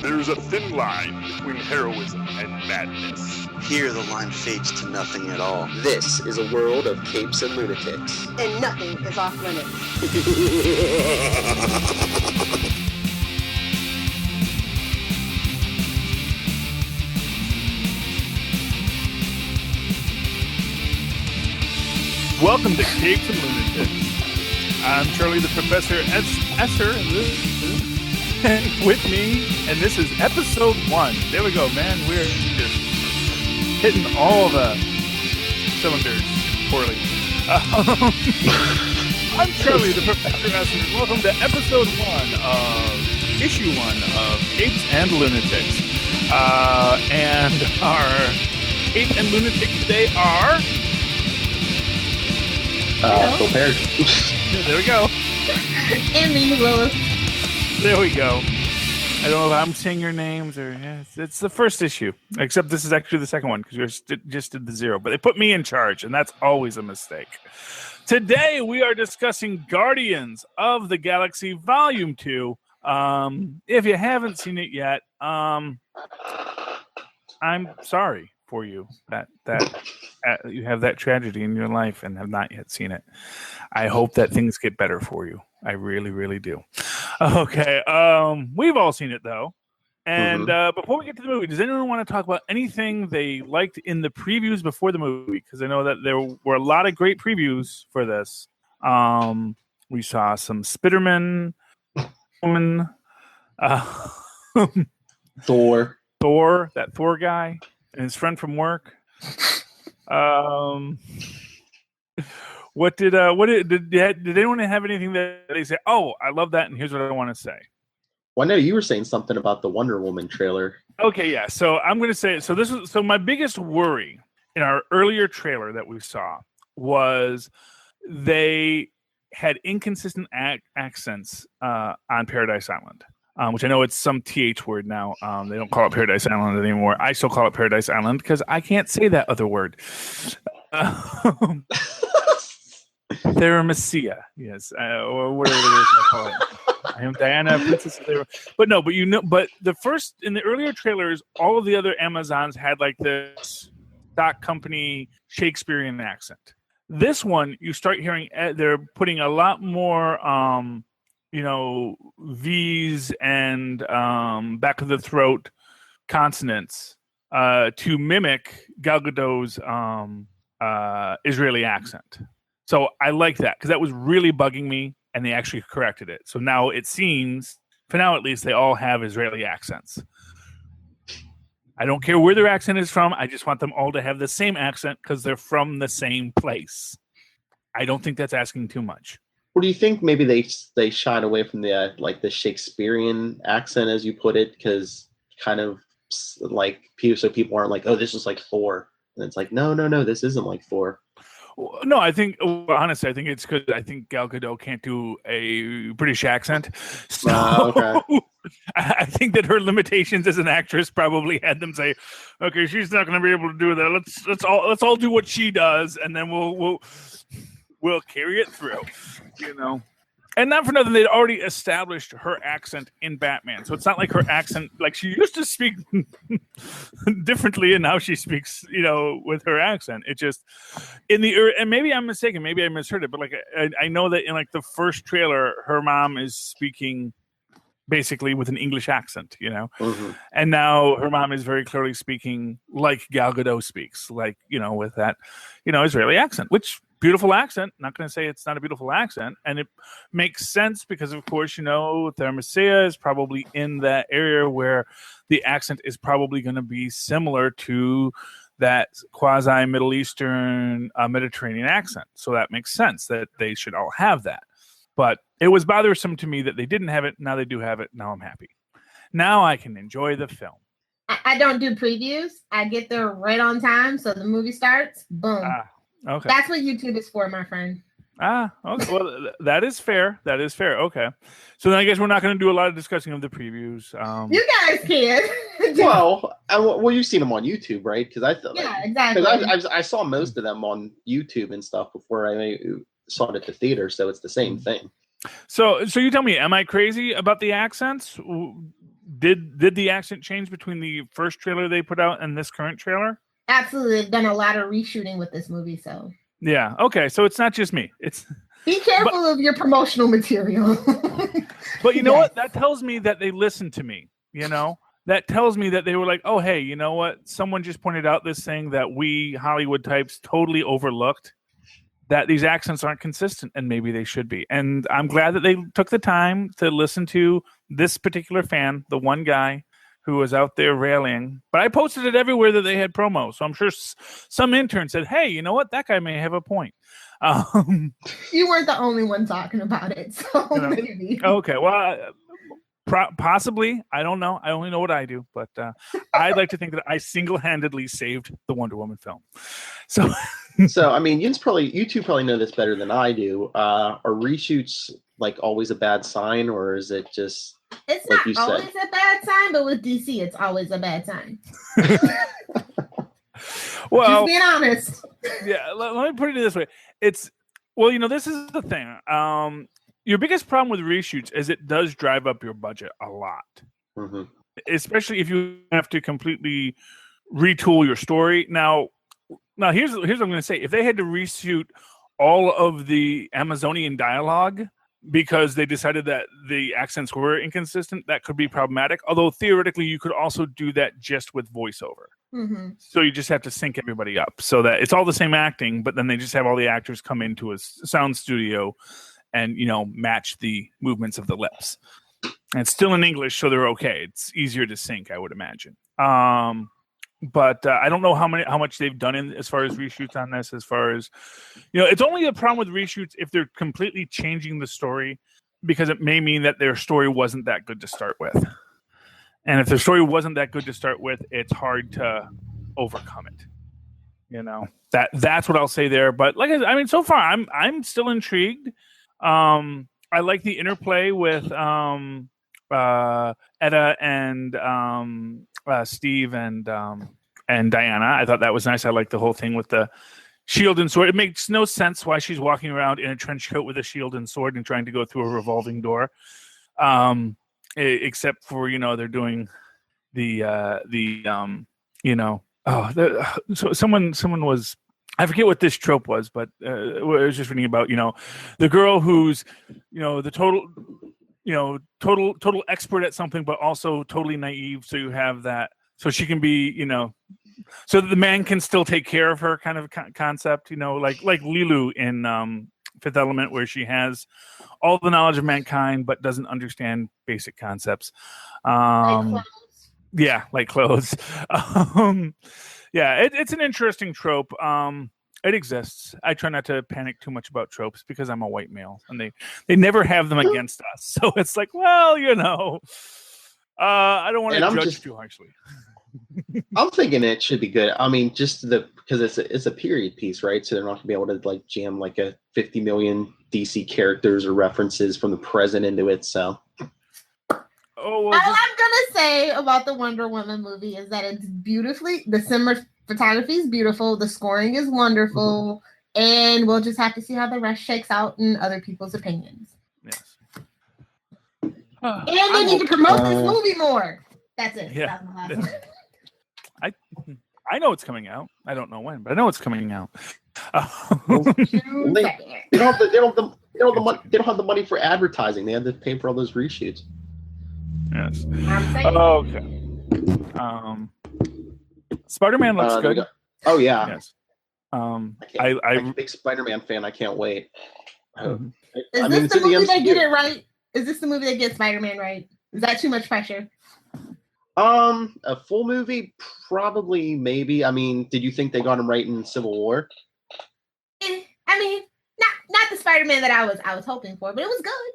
There's a thin line between heroism and madness. Here the line fades to nothing at all. This is a world of capes and lunatics. And nothing is off limits. Welcome to Capes and Lunatics. I'm Charlie the Professor Esser, and with me, and this is episode 1. There we go, man. We're just hitting all the cylinders poorly. I'm Charlie the Professor Esser, and welcome to episode 1 of issue 1 of Capes and Lunatics. And our Cape and Lunatic today are... Phil Perry. There we go. And me, Willis. There we go. I don't know if I'm saying your names or it's the first issue, except this is actually the second one because you just did the 0. But they put me in charge, and that's always a mistake. Today we are discussing Guardians of the Galaxy Volume 2. If you haven't seen it yet, I'm sorry for you that you have that tragedy in your life and have not yet seen it. I hope that things get better for you. I really, really do. Okay. We've all seen it though. And before we get to the movie, does anyone want to talk about anything they liked in the previews before the movie? Because I know that there were a lot of great previews for this. We saw some Spiderman, woman, Thor, that Thor guy, and his friend from work. Did anyone have anything that they say, oh, I love that, and here's what I want to say? Well, I know you were saying something about the Wonder Woman trailer. Okay, yeah. So I'm going to say, so my biggest worry in our earlier trailer that we saw was they had inconsistent accents on Paradise Island. Which I know it's some TH word now. They don't call it Paradise Island anymore. I still call it Paradise Island because I can't say that other word. Theramesia, yes, or whatever it is I call it. I am Diana, Princess of Thera. But in the earlier trailers, all of the other Amazons had like this stock company Shakespearean accent. This one, you start hearing they're putting a lot more. V's and back of the throat consonants to mimic Gal Gadot's Israeli accent. So I like that because that was really bugging me, and they actually corrected it. So now it seems, for now at least, they all have Israeli accents. I don't care where their accent is from. I just want them all to have the same accent because they're from the same place. I don't think that's asking too much. What do you think? Maybe they shied away from the the Shakespearean accent, as you put it, because kind of like so people aren't like, oh, this is like Thor, and it's like, no, this isn't like Thor. No, I think honestly, I think it's because I think Gal Gadot can't do a British accent, so okay. I think that her limitations as an actress probably had them say, okay, she's not going to be able to do that. Let's all do what she does, and then we'll carry it through, And not for nothing, they'd already established her accent in Batman. So it's not like her accent, like she used to speak differently, and now she speaks, with her accent. It just and maybe I'm mistaken, maybe I misheard it, but like I know that in like the first trailer, her mom is speaking basically with an English accent, and now her mom is very clearly speaking like Gal Gadot speaks, like with that, Israeli accent, which. Beautiful accent. Not going to say it's not a beautiful accent, and it makes sense because, of course, Theramesia is probably in that area where the accent is probably going to be similar to that quasi Middle Eastern Mediterranean accent. So that makes sense that they should all have that. But it was bothersome to me that they didn't have it. Now they do have it. Now I'm happy. Now I can enjoy the film. I don't do previews. I get there right on time, so the movie starts. Boom. Okay. That's what YouTube is for, my friend. Okay. Well, that is fair. Okay. So then I guess we're not going to do a lot of discussing of the previews. You guys can. well, you've seen them on YouTube, right? Because I thought, yeah, exactly. I saw most of them on YouTube and stuff before I saw it at the theater, so it's the same thing. So you tell me, am I crazy about the accents? did the accent change between the first trailer they put out and this current trailer? Absolutely. They've done a lot of reshooting with this movie, so. Yeah. Okay. So it's not just me. It's be careful of your promotional material. But you know what? That tells me that they listened to me, you know? That tells me that they were like, oh, hey, you know what? Someone just pointed out this thing that we Hollywood types totally overlooked, that these accents aren't consistent, and maybe they should be. And I'm glad that they took the time to listen to this particular fan, the one guy who was out there railing. But I posted it everywhere that they had promo, so I'm sure some intern said, hey, you know what? That guy may have a point. You weren't the only one talking about it, so maybe. Okay, well... possibly, I don't know. I only know what I do, but I'd like to think that I single-handedly saved the Wonder Woman film. So, I mean, you two probably know this better than I do. Are reshoots like always a bad sign, or is it just? It's like not always a bad sign, but with DC, it's always a bad sign. Well, just being honest. Yeah, let me put it this way. It's this is the thing. Your biggest problem with reshoots is it does drive up your budget a lot, especially if you have to completely retool your story. Now here's what I'm going to say. If they had to reshoot all of the Amazonian dialogue because they decided that the accents were inconsistent, that could be problematic. Although theoretically, you could also do that just with voiceover. So you just have to sync everybody up so that it's all the same acting, but then they just have all the actors come into a sound studio and, match the movements of the lips. And it's still in English, so they're okay. It's easier to sync, I would imagine. But I don't know how much they've done as far as reshoots on this. As far as, it's only a problem with reshoots if they're completely changing the story, because it may mean that their story wasn't that good to start with. And if their story wasn't that good to start with, it's hard to overcome it. That's what I'll say there. But so far I'm still intrigued. I like the interplay with Etta and Steve and Diana. I thought that was nice. I like the whole thing with the shield and sword. It makes no sense why she's walking around in a trench coat with a shield and sword and trying to go through a revolving door. Except for they're doing so someone was. I forget what this trope was, but I was just reading about, the girl who's, the total expert at something, but also totally naive. So you have that, so she can be, so that the man can still take care of her kind of concept, like Lilu in Fifth Element, where she has all the knowledge of mankind, but doesn't understand basic concepts. Yeah, like clothes. Yeah, it's an interesting trope. It exists. I try not to panic too much about tropes because I'm a white male, and they never have them against us. So it's like, well, I don't want to judge too harshly. I'm thinking it should be good. I mean, just because it's a period piece, right? So they're not gonna be able to jam a 50 million DC characters or references from the present into it. So. All I'm gonna say about the Wonder Woman movie is that it's the cinematography is beautiful, the scoring is wonderful, and we'll just have to see how the rest shakes out in other people's opinions. Yes. And they need to promote this movie more. That's it. Yeah. That's my last one. I know it's coming out. I don't know when, but I know it's coming out. They don't have the money for advertising. They had to pay for all those reshoots. Yes. Okay. Spider-Man looks good. Oh yeah. Yes. I'm a big Spider-Man fan. I can't wait. Is this the movie that get it right? Is this the movie that gets Spider-Man right? Is that too much pressure? A full movie, probably, maybe. I mean, did you think they got him right in Civil War? I mean, not the Spider-Man that I was hoping for, but it was good.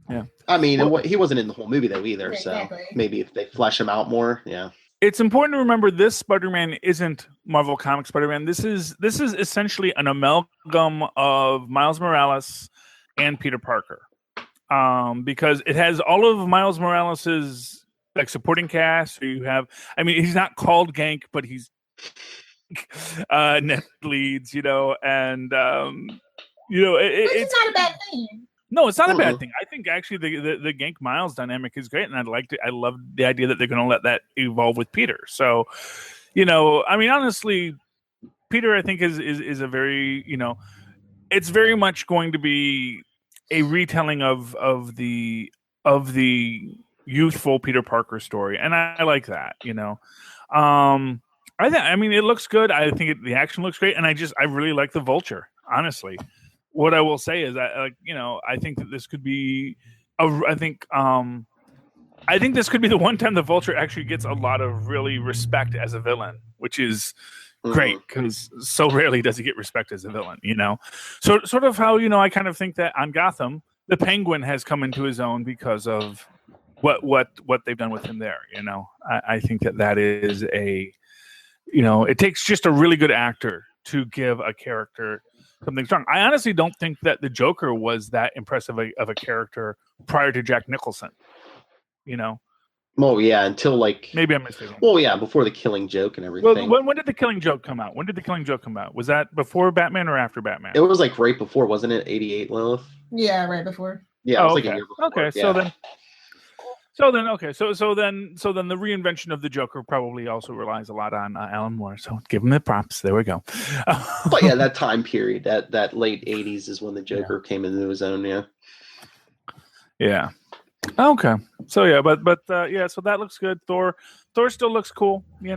Yeah. I mean, he wasn't in the whole movie though either, exactly. So maybe if they flesh him out more, yeah. It's important to remember this Spider-Man isn't Marvel Comics Spider-Man. This is essentially an amalgam of Miles Morales and Peter Parker, because it has all of Miles Morales's supporting cast. So you have, I mean, he's not called Gank, but he's net leads, and it's not a bad thing. No, it's not a bad thing. I think actually the Gank Miles dynamic is great, and I love the idea that they're going to let that evolve with Peter. So, I mean, honestly, Peter, I think is a very, it's very much going to be a retelling of the youthful Peter Parker story, and I like that. I mean, it looks good. I think the action looks great, and I really like the Vulture. Honestly, what I will say is that, I think that this could be I think this could be the one time the Vulture actually gets a lot of really respect as a villain, which is great because so rarely does he get respect as a villain. So sort of how I kind of think that on Gotham, the Penguin has come into his own because of what they've done with him there. I think that is a it takes just a really good actor to give a character something strong. I honestly don't think that the Joker was that impressive of a character prior to Jack Nicholson. Well, yeah, until maybe I'm mistaken. Well, yeah, before the Killing Joke and everything. Well, when did the Killing Joke come out? When did the Killing Joke come out? Was that before Batman or after Batman? It was right before, wasn't it? 88, Lilith. Yeah, right before. Yeah, it was a year before. Okay, yeah. So then the reinvention of the Joker probably also relies a lot on Alan Moore. So give him the props. There we go. But yeah, that time period, that late 80s is when the Joker came into his own. Yeah. Yeah. Okay. So yeah, but so that looks good. Thor still looks cool. We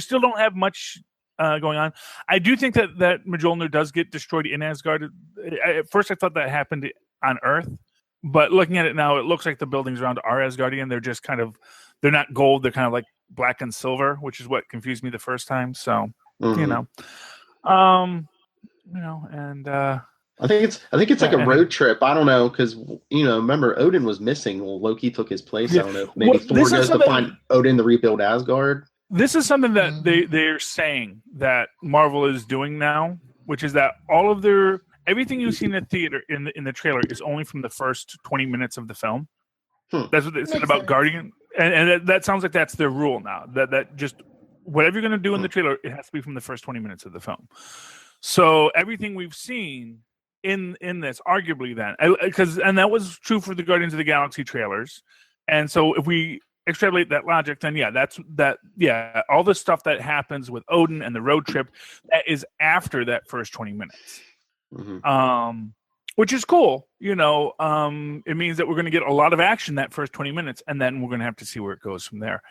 still don't have much going on. I do think that Mjolnir does get destroyed in Asgard. At first, I thought that happened on Earth. But looking at it now, it looks like the buildings around are Asgardian. They're just they're not gold. They're kind of like black and silver, which is what confused me the first time. So, and I think it's like a road trip. I don't know, because remember Odin was missing. Well, Loki took his place. I don't know. Maybe Thor goes to find Odin to rebuild Asgard. This is something that they're saying that Marvel is doing now, which is that all of everything you've seen in the theater in the trailer is only from the first 20 minutes of the film. That's what they said about Guardian, and that sounds like that's their rule now. That just whatever you're going to do in the trailer, it has to be from the first 20 minutes of the film. So everything we've seen in this, arguably, then, and that was true for the Guardians of the Galaxy trailers. And so if we extrapolate that logic, then all the stuff that happens with Odin and the road trip, that is after that first 20 minutes. Which is cool. It means that we're going to get a lot of action that first 20 minutes, and then we're going to have to see where it goes from there.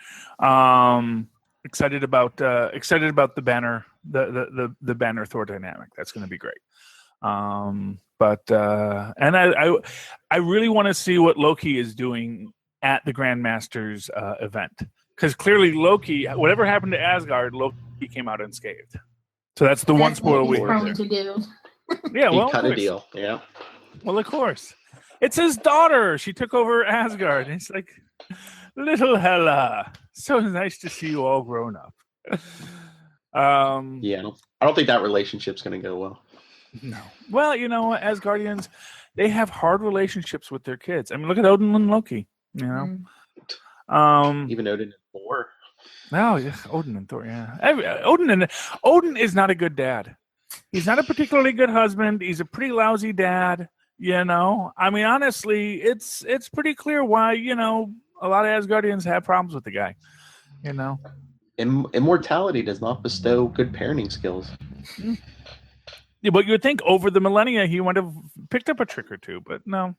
Excited about the Banner, the Banner Thor dynamic. That's going to be great. And I really want to see what Loki is doing at the Grandmasters event, because clearly Loki, whatever happened to Asgard, Loki came out unscathed. So that's the one spoiler we have to do. Yeah, well, cut a deal. Yeah. Well, of course, it's his daughter. She took over Asgard. And it's like, little Hela, so nice to see you all grown up. Yeah, I don't think that relationship's going to go well. No. Well, Asgardians, they have hard relationships with their kids. I mean, look at Odin and Loki. Even Odin and Thor. Oh, yeah, Odin and Thor. Yeah, Odin is not a good dad. He's not a particularly good husband. He's a pretty lousy dad. I mean, honestly, it's pretty clear why a lot of Asgardians have problems with the guy. Immortality does not bestow good parenting skills. Yeah, but you would think over the millennia he would have picked up a trick or two, but no.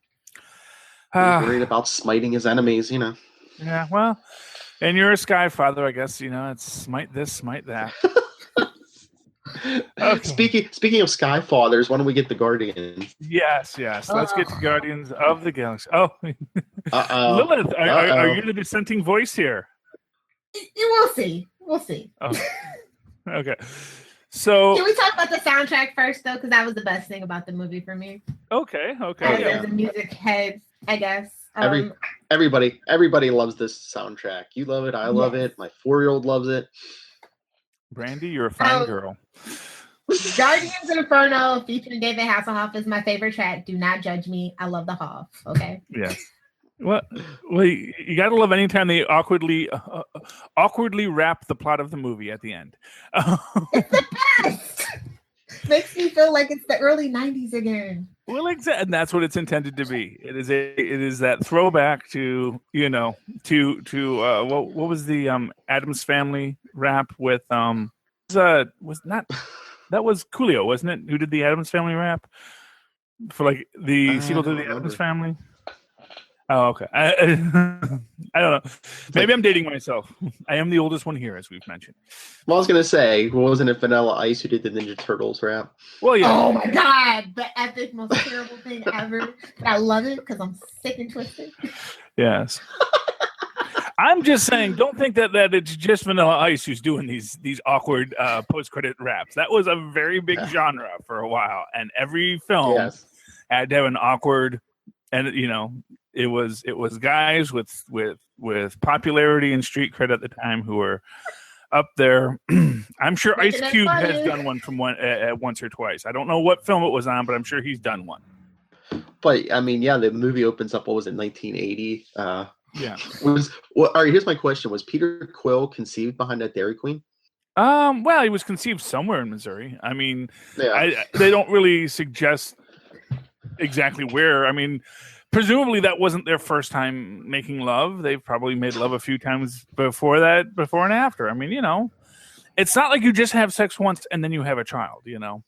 He's worried about smiting his enemies, Yeah, well, and you're a Sky Father, I guess. It's smite this, smite that. Okay. Speaking of Sky Fathers, why don't we get the Guardians? Yes. Let's get to Guardians of the Galaxy. Oh, Lilith, are you the dissenting voice here? You will see. We'll see. Oh. Okay. So can we talk about the soundtrack first, though? Because that was the best thing about the movie for me. Okay. As a music head, I guess. Everybody loves this soundtrack. You love it. I love it. My 4-year-old loves it. Brandy, you're a fine girl. Guardians Inferno featuring David Hasselhoff is my favorite track. Do not judge me. I love the Hoff. Okay. Yes. Well, you got to love anytime they awkwardly wrap the plot of the movie at the end. It's the best. Makes me feel like it's the early 90s again. Well, exactly, and that's what it's intended to be. It is that throwback to what was the Addams Family rap with was not that was Coolio, wasn't it? Who did the Addams Family rap for like the sequel to the Addams Family? Oh, okay. I don't know. Maybe I'm dating myself. I am the oldest one here, as we've mentioned. Well, I was gonna say, wasn't it Vanilla Ice who did the Ninja Turtles rap? Well, yeah. Oh my God, the epic, most terrible thing ever. I love it because I'm sick and twisted. Yes. I'm just saying, don't think that it's just Vanilla Ice who's doing these awkward post-credit raps. That was a very big genre for a while, and every film had to have an awkward, and it was guys with popularity and street cred at the time who were up there. I'm sure Ice Cube has done one from once or twice. I don't know what film it was on, but I'm sure he's done one. But I mean, the movie opens up. What was it, 1980? Yeah. All right, here's my question: was Peter Quill conceived behind that Dairy Queen? Well, he was conceived somewhere in Missouri. I mean, they don't really suggest exactly where. I mean, presumably that wasn't their first time making love. They've probably made love a few times before and after. I mean, it's not like you just have sex once and then you have a child. It can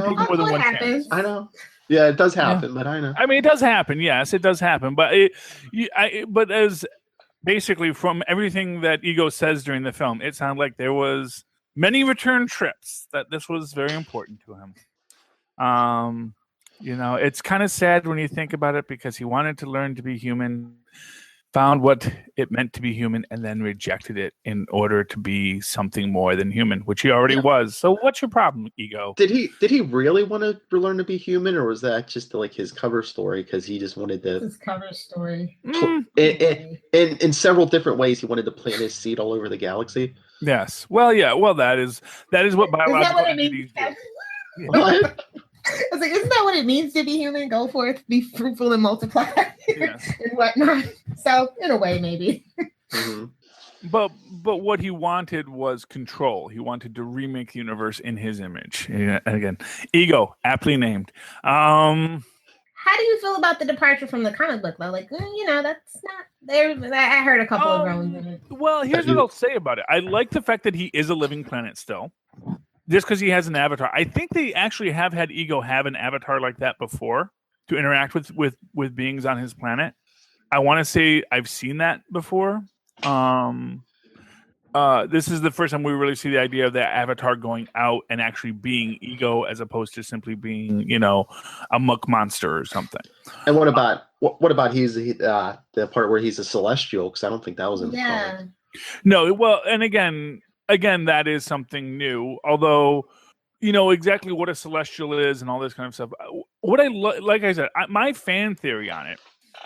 take more than one chance. I know. Yeah, it does happen, but I know. I mean, it does happen. Yes, it does happen. But but as basically from everything that Ego says during the film, it sounded like there was many return trips, that this was very important to him. It's kind of sad when you think about it because he wanted to learn to be human, found what it meant to be human, and then rejected it in order to be something more than human, which he already was. So what's your problem, Ego? Did he really want to learn to be human, or was that just like his cover story because he just wanted to... His cover story. In several different ways, he wanted to plant his seed all over the galaxy. Yes. Well, yeah. Well, that is what biological entities do. What? I was like, isn't that what it means to be human? Go forth, be fruitful and multiply and whatnot. So, in a way, maybe. Mm-hmm. But what he wanted was control. He wanted to remake the universe in his image. And again, Ego, aptly named. How do you feel about the departure from the comic book, though? Like, that's not there. I heard a couple of groans in it. Well, here's what I'll say about it. I like the fact that he is a living planet still. Just because he has an avatar. I think they actually have had Ego have an avatar like that before to interact with beings on his planet. I want to say I've seen that before. This is the first time we really see the idea of that avatar going out and actually being Ego as opposed to simply being, a muck monster or something. And what about he's the part where he's a celestial? Because I don't think that was in the comic. No, well, and again, that is something new. Although, exactly what a celestial is and all this kind of stuff. What like I said, my fan theory on it,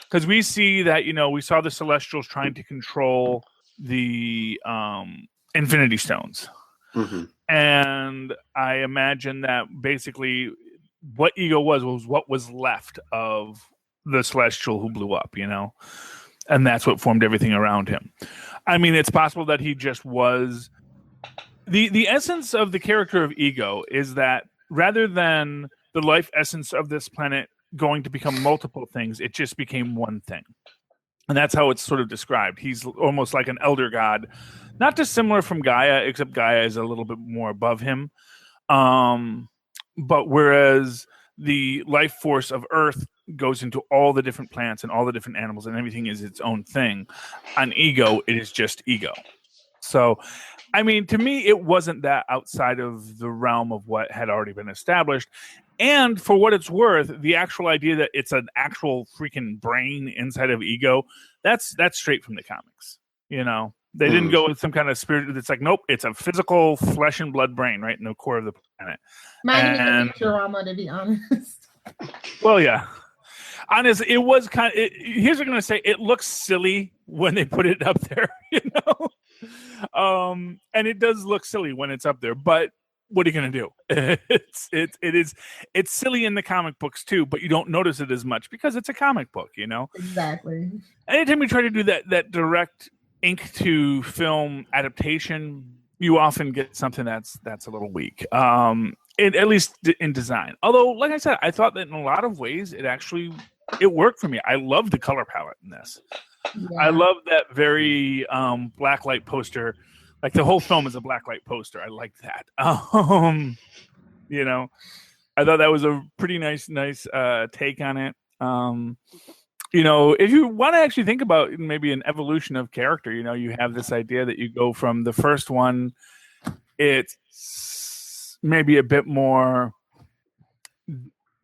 because we see that we saw the Celestials trying to control the Infinity Stones, and I imagine that basically what Ego was what was left of the Celestial who blew up, and that's what formed everything around him. I mean, it's possible that he just was. The essence of the character of Ego is that rather than the life essence of this planet going to become multiple things, it just became one thing. And that's how it's sort of described. He's almost like an elder god, not dissimilar from Gaia, except Gaia is a little bit more above him. But whereas the life force of Earth goes into all the different plants and all the different animals and everything is its own thing, on Ego, it is just Ego. So, I mean, to me, it wasn't that outside of the realm of what had already been established. And for what it's worth, the actual idea that it's an actual freaking brain inside of Ego, that's straight from the comics. They didn't go with some kind of spirit. It's like, nope, it's a physical flesh and blood brain right in the core of the planet. Mine was Futurama, to be honest. Well, yeah. Honestly, it was kind of. Here's what I'm going to say: it looks silly when they put it up there, and it does look silly when it's up there. But what are you going to do? It's silly in the comic books too, but you don't notice it as much because it's a comic book, Exactly. Anytime we try to do that direct ink to film adaptation, you often get something that's a little weak. at least in design. Although, like I said, I thought that in a lot of ways it worked for me. I love the color palette in this. Yeah. I love that very blacklight poster. Like the whole film is a blacklight poster. I like that. You know, I thought that was a pretty nice take on it. You know, if you want to actually think about maybe an evolution of character, you know, you have this idea that you go from the first one, it's maybe a bit more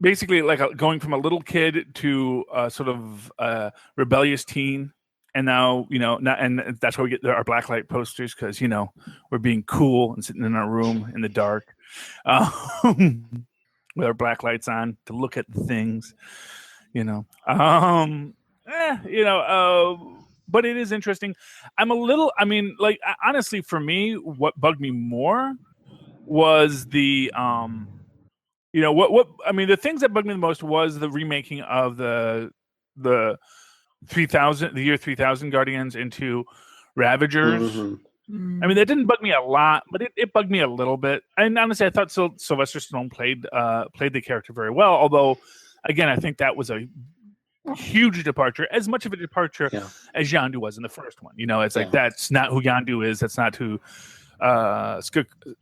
basically like going from a little kid to a sort of rebellious teen. And now, you know, and that's why we get our blacklight posters, because, you know, we're being cool and sitting in our room in the dark with our black lights on to look at things, you know. But it is interesting. Honestly, for me, what bugged me more was the the things that bugged me the most was the remaking of the 3000, the year 3000 Guardians into Ravagers. Mm-hmm. I mean, that didn't bug me a lot, but it bugged me a little bit. And honestly, I thought Sylvester Stallone played the character very well. Although, again, I think that was a huge departure, as much of a departure as Yondu was in the first one. You know, it's like that's not who Yondu is. That's not who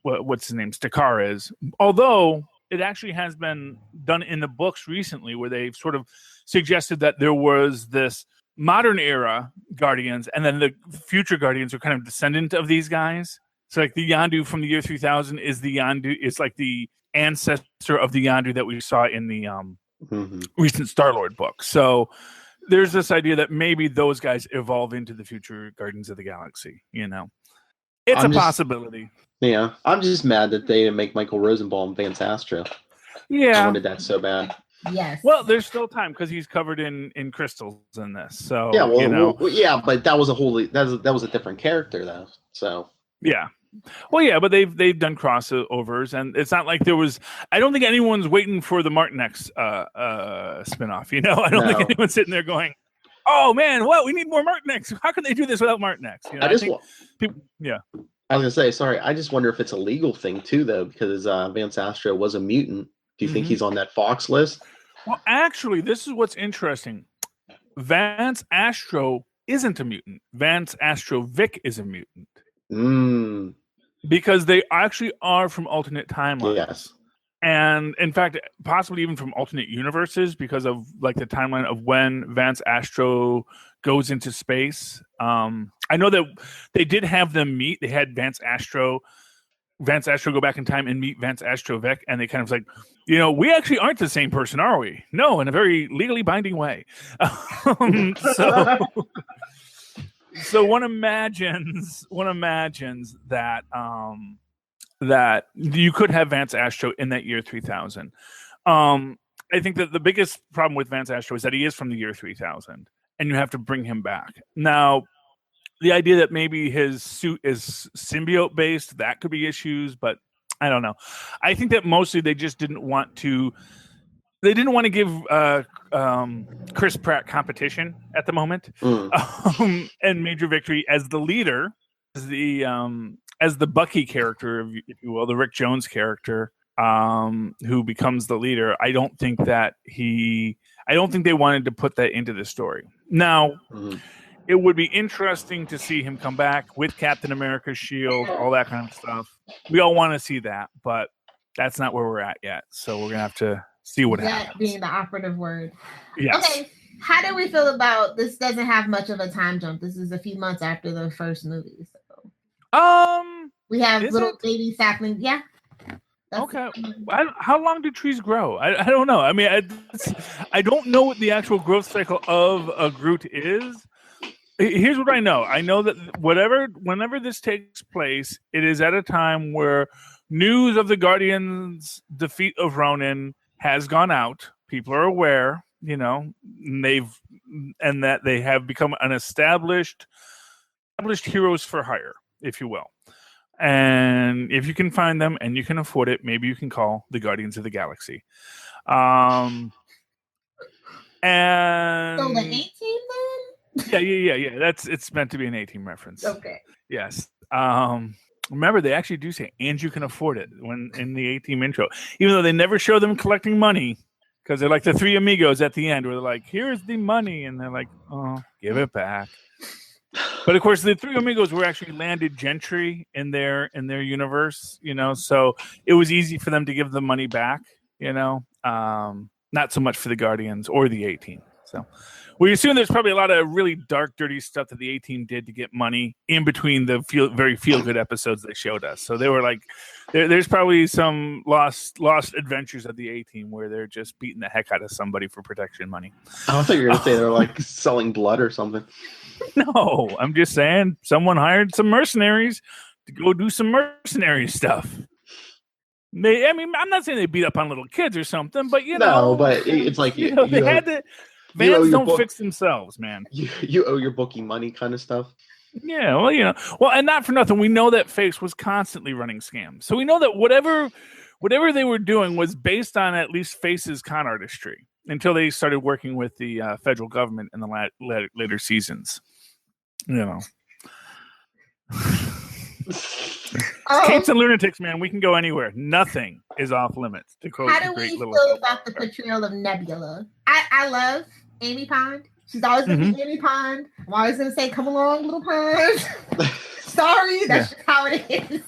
what's his name, Stakar is. Although it actually has been done in the books recently, where they've sort of suggested that there was this modern era Guardians, and then the future Guardians are kind of descendant of these guys. So like the Yondu from the year 3000 is the Yondu, it's like the ancestor of the Yondu that we saw in the recent Star-Lord book. So there's this idea that maybe those guys evolve into the future Guardians of the Galaxy, you know. It's a possibility. Yeah. I'm just mad that they didn't make Michael Rosenbaum Vance Astro. Yeah. I wanted that so bad. Yes. Well, there's still time because he's covered in crystals in this. So yeah, well, you know. But that was a different character though. So yeah. Well, yeah, but they've done crossovers, and it's not like there was. I don't think anyone's waiting for the Martinex spinoff. You know, I don't think anyone's sitting there going, "Oh man, what? We need more Martinex. How can they do this without Martinex?" You know, I was gonna say, sorry. I just wonder if it's a legal thing too, though, because Vance Astro was a mutant. Do you think he's on that Fox list? Well, actually, this is what's interesting. Vance Astro isn't a mutant. Vance Astrovic is a mutant. Because they actually are from alternate timelines. Yes. And in fact, possibly even from alternate universes, because of like the timeline of when Vance Astro goes into space. I know that they did have them meet. They had Vance Astro go back in time and meet Vance Astrovic, and they kind of like, you know, we actually aren't the same person, are we? No, in a very legally binding way. So one imagines that that you could have Vance Astro in that year 3000. I think that the biggest problem with Vance Astro is that he is from the year 3000, and you have to bring him back. Now, the idea that maybe his suit is symbiote based, that could be issues, but I don't know. I think that mostly they just didn't want to. They didn't want to give Chris Pratt competition at the moment, and Major Victory as the leader, as the Bucky character, if you will, the Rick Jones character, who becomes the leader. I don't think they wanted to put that into the story. Now, it would be interesting to see him come back with Captain America's shield, all that kind of stuff. We all want to see that, but that's not where we're at yet. So we're gonna have to see what happens. That being the operative word. Yes. Okay. How do we feel about this? Doesn't have much of a time jump. This is a few months after the first movie. So. We have little baby saplings. Yeah. Okay. How long do trees grow? I don't know. I mean, I don't know what the actual growth cycle of a Groot is. Here's what I know. I know that whenever this takes place, it is at a time where news of the Guardians' defeat of Ronan has gone out. People are aware, you know, and that they have become an established heroes for hire, if you will. And if you can find them and you can afford it, maybe you can call the Guardians of the Galaxy. And so the 18 then? Yeah. It's meant to be an 18 reference. Okay. Yes. Remember, they actually do say, "And you can afford it" when in the A-Team intro, even though they never show them collecting money, because they're like the three amigos at the end, where they're like, "Here's the money," and they're like, "Oh, give it back." But of course, the three amigos were actually landed gentry in their universe, so it was easy for them to give the money back, not so much for the Guardians or the A-Team. So we assume there's probably a lot of really dark, dirty stuff that the A-Team did to get money in between the very feel-good episodes they showed us. So they were like, there's probably some lost adventures of the A-Team where they're just beating the heck out of somebody for protection money. I thought you were going to say they're like selling blood or something. No, I'm just saying someone hired some mercenaries to go do some mercenary stuff. I'm not saying they beat up on little kids or something, but no, but it's like they had to. Vans don't fix themselves, man. You owe your bookie money, kind of stuff. Yeah, well, and not for nothing, we know that Face was constantly running scams, so we know that whatever they were doing was based on at least Face's con artistry until they started working with the federal government in the later seasons. Capes and Lunatics, man, we can go anywhere. Nothing is off limits. To quote how do we feel about the portrayal of Nebula? I love Amy Pond. She's always going to be Amy Pond. I'm always going to say, "Come along, little Pond." Sorry, that's just how it is.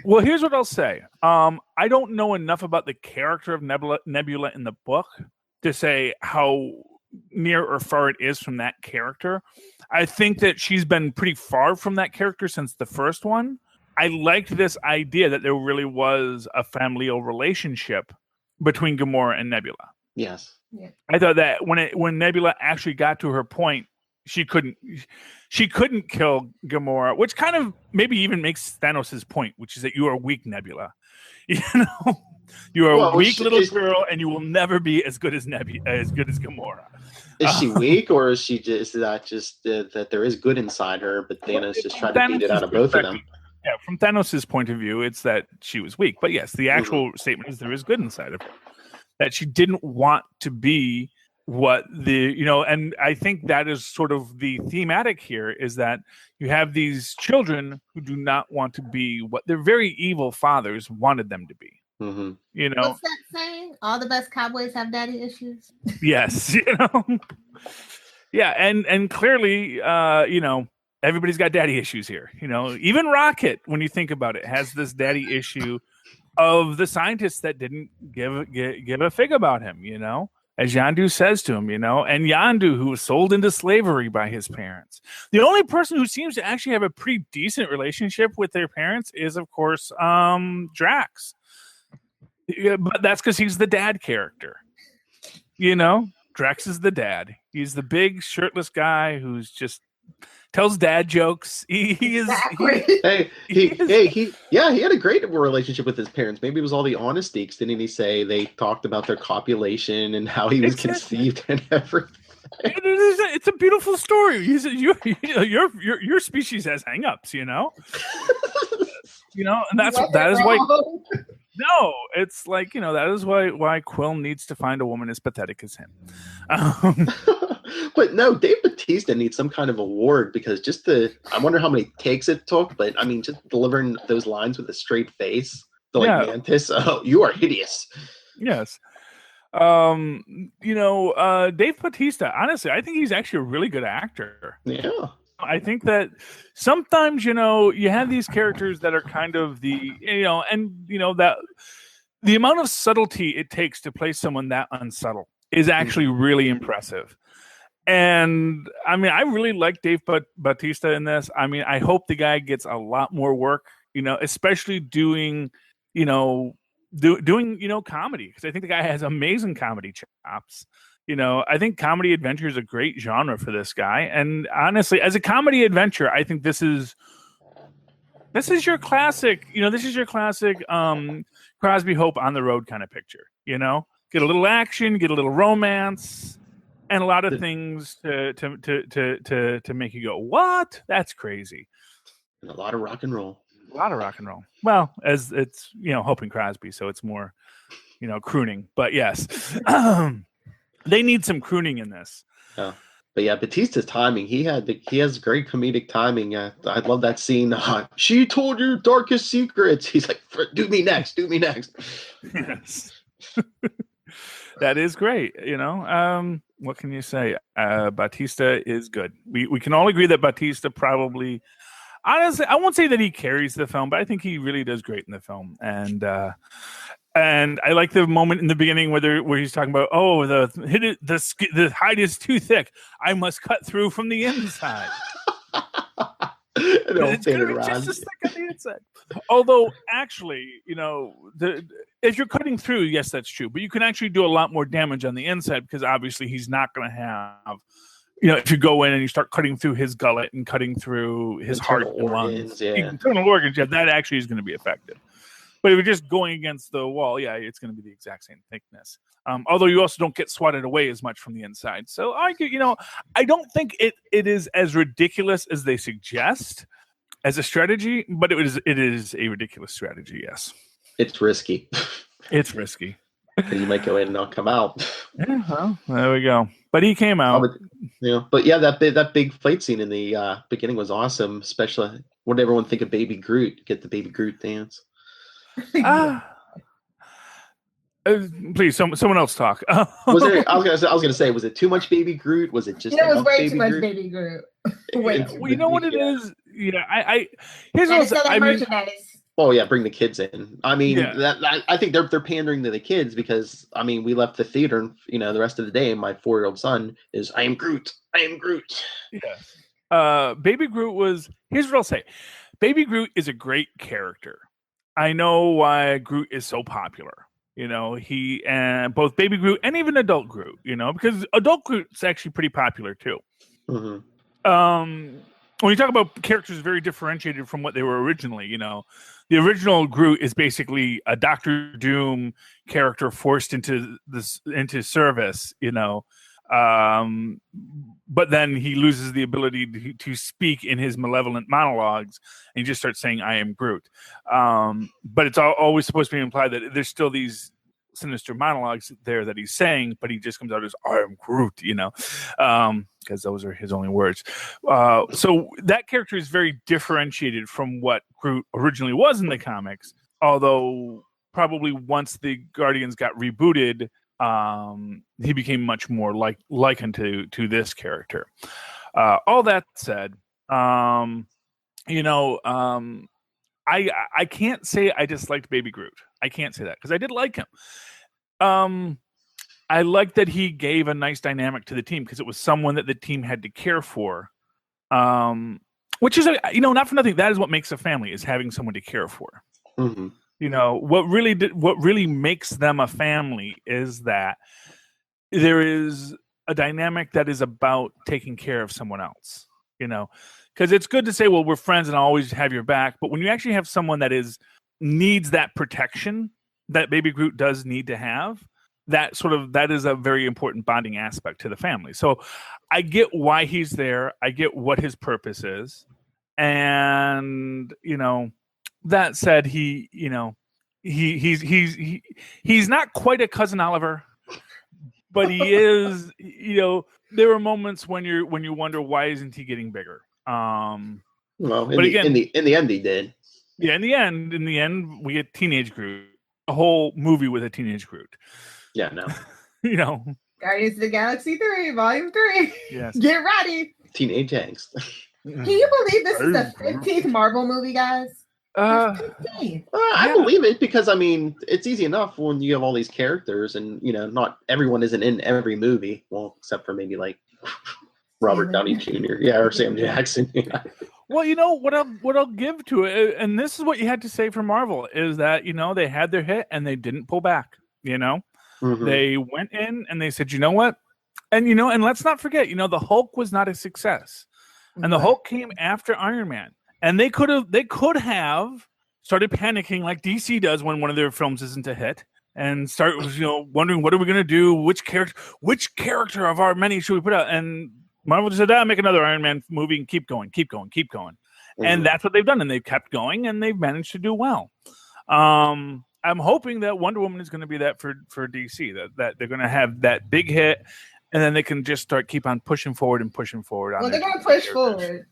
Well, here's what I'll say. I don't know enough about the character of Nebula in the book to say how near or far it is from that character. I think that she's been pretty far from that character since the first one. I liked this idea that there really was a familial relationship between Gamora and Nebula. Yes. Yeah. I thought that when Nebula actually got to her point, she couldn't kill Gamora, which kind of maybe even makes Thanos' point, which is that you are weak, Nebula. You are a weak little girl, and you will never be as good as Gamora. Is she weak, or is that there is good inside her, but Thanos just tried to beat it out of both of them? Yeah, from Thanos' point of view, it's that she was weak. But yes, the actual statement is there is good inside of her. That she didn't want to be what and I think that is sort of the thematic here, is that you have these children who do not want to be what their very evil fathers wanted them to be. Mm-hmm. What's that saying? All the best cowboys have daddy issues. Yes, yeah, and clearly, everybody's got daddy issues here. Even Rocket, when you think about it, has this daddy issue of the scientists that didn't give a fig about him. As Yondu says to him, and Yondu, who was sold into slavery by his parents. The only person who seems to actually have a pretty decent relationship with their parents is, of course, Drax. Yeah, but that's because he's the dad character. Drax is the dad. He's the big shirtless guy who's just tells dad jokes. He is. He had a great relationship with his parents. Maybe it was all the honesty. Because didn't he say they talked about their copulation and how he was conceived and everything? It's a beautiful story. Your species has hangups, and that is why. No, it's like, that is why Quill needs to find a woman as pathetic as him. But no, Dave Bautista needs some kind of award, because I wonder how many takes it took, but I mean, just delivering those lines with a straight face, Mantis, you are hideous. Yes. Dave Bautista, honestly, I think he's actually a really good actor. Yeah. I think that sometimes, you have these characters that are kind of that the amount of subtlety it takes to play someone that unsubtle is actually really impressive. And I mean, I really like Dave Bautista in this. I mean, I hope the guy gets a lot more work, especially doing comedy, because I think the guy has amazing comedy chops. I think comedy adventure is a great genre for this guy. And honestly, as a comedy adventure, I think this is your classic, Crosby Hope on the road kind of picture, get a little action, get a little romance, and a lot of things to make you go, what? That's crazy. And a lot of rock and roll. A lot of rock and roll. Well, as it's, Hope and Crosby, so it's more, crooning. But yes. They need some crooning in this. Oh. But yeah, Batista's timing, he has great comedic timing. I love that scene. She told your darkest secrets. He's like, do me next. Yes. That is great. What can you say? Batista is good. We can all agree that Batista probably, honestly, I won't say that he carries the film, but I think he really does great in the film. And I like the moment in the beginning where he's talking about, the hide is too thick. I must cut through from the inside. It's going to be just as thick on the inside. Although, actually, if you're cutting through, yes, that's true. But you can actually do a lot more damage on the inside because obviously he's not going to have, if you go in and you start cutting through his gullet and cutting through his heart and lungs, internal organs, that actually is going to be effective. But if you're just going against the wall, it's going to be the exact same thickness. Although you also don't get swatted away as much from the inside. So I don't think it is as ridiculous as they suggest as a strategy, but it is a ridiculous strategy. Yes, it's risky. It's risky. You might go in and not come out. Yeah, well, there we go. But he came out. That big fight scene in the beginning was awesome. Especially, what did everyone think of Baby Groot? Get the Baby Groot dance. Please, someone else talk. Was there? I was gonna say, was it too much Baby Groot? Was it just? It was way too much Baby Groot. Well, you know what it is. Here's what merchandise. Oh yeah, bring the kids in. I mean, I think they're pandering to the kids because we left the theater and the rest of the day, and my 4-year-old son is, I am Groot. Yeah. Baby Groot was. Here's what I'll say. Baby Groot is a great character. I know why Groot is so popular. He and both Baby Groot and even adult Groot. Because adult Groot's actually pretty popular too. Mm-hmm. When you talk about characters very differentiated from what they were originally, the original Groot is basically a Doctor Doom character forced into service. But then he loses the ability to speak in his malevolent monologues, and he just starts saying, "I am Groot." But it's always supposed to be implied that there's still these sinister monologues there that he's saying, but he just comes out as, "I am Groot," because those are his only words. So that character is very differentiated from what Groot originally was in the comics, although probably once the Guardians got rebooted, he became much more likened to this character. All that said, I can't say I disliked Baby Groot. I can't say that because I did like him. I like that he gave a nice dynamic to the team because it was someone that the team had to care for. Which is, not for nothing. That is what makes a family, is having someone to care for. Mm-hmm. What really makes them a family is that there is a dynamic that is about taking care of someone else. Because it's good to say, well, we're friends and I'll always have your back, but when you actually have someone that needs that protection that Baby Groot does need to have, that is a very important bonding aspect to the family. So I get why he's there. I get what his purpose is, and that said, he's not quite a Cousin Oliver, but he is. There are moments when you wonder, why isn't he getting bigger? In the end, he did. Yeah, in the end, we get teenage Groot. A whole movie with a teenage Groot. Yeah, no. Guardians of the Galaxy 3, Volume 3. Yes. Get ready. Teenage angst. Can you believe this is the 15th Marvel movie, guys? I believe it because it's easy enough when you have all these characters and not everyone isn't in every movie. Well, except for maybe like Robert Downey Jr. Or Sam Jackson. Yeah. Well, what I'll give to it, and this is what you had to say for Marvel, is that they had their hit and they didn't pull back. Mm-hmm. They went in and they said, you know what, and and let's not forget, the Hulk was not a success, and the Hulk came after Iron Man, and they could have started panicking like DC does when one of their films isn't a hit, and start wondering, what are we going to do? Which character of our many should we put out? And Marvel just said, make another Iron Man movie and keep going. Mm-hmm. And that's what they've done. And they've kept going and they've managed to do well. I'm hoping that Wonder Woman is going to be that for DC, that they're going to have that big hit and then they can just keep on pushing forward and pushing forward. Well, they're going to push forward.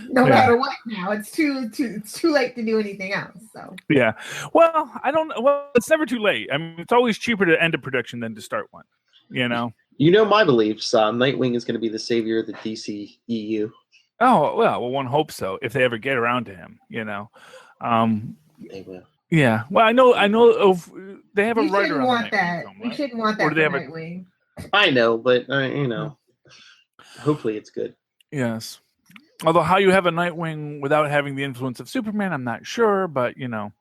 No matter what now. It's too late to do anything else. So yeah. Well, I don't know. Well, it's never too late. I mean, it's always cheaper to end a production than to start one. You know? You know my beliefs. Nightwing is going to be the savior of the DC EU. Oh, well, one hopes so, if they ever get around to him, you know. They will. Yeah. Well, I know they have a writer on that. Film, right? We shouldn't want that for Nightwing. I know, but you know, hopefully it's good. Yes. Although how you have a Nightwing without having the influence of Superman, I'm not sure, but you know.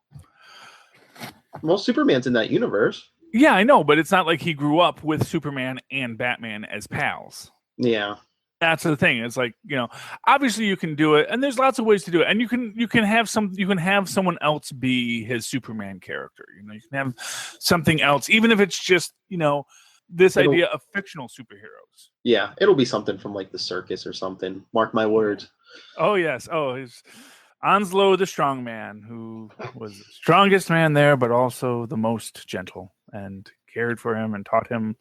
Well, Superman's in that universe. Yeah, I know, but it's not like he grew up with Superman and Batman as pals. Yeah. That's the thing. It's like, you know, obviously you can do it, and there's lots of ways to do it. And you can have someone else be his Superman character. You know, you can have something else, even if it's just, you know, this idea of fictional superheroes. Yeah, it'll be something from like the circus or something. Mark my words. Oh yes. Oh, he's Onslow the strong man, who was the strongest man there, but also the most gentle, and cared for him and taught him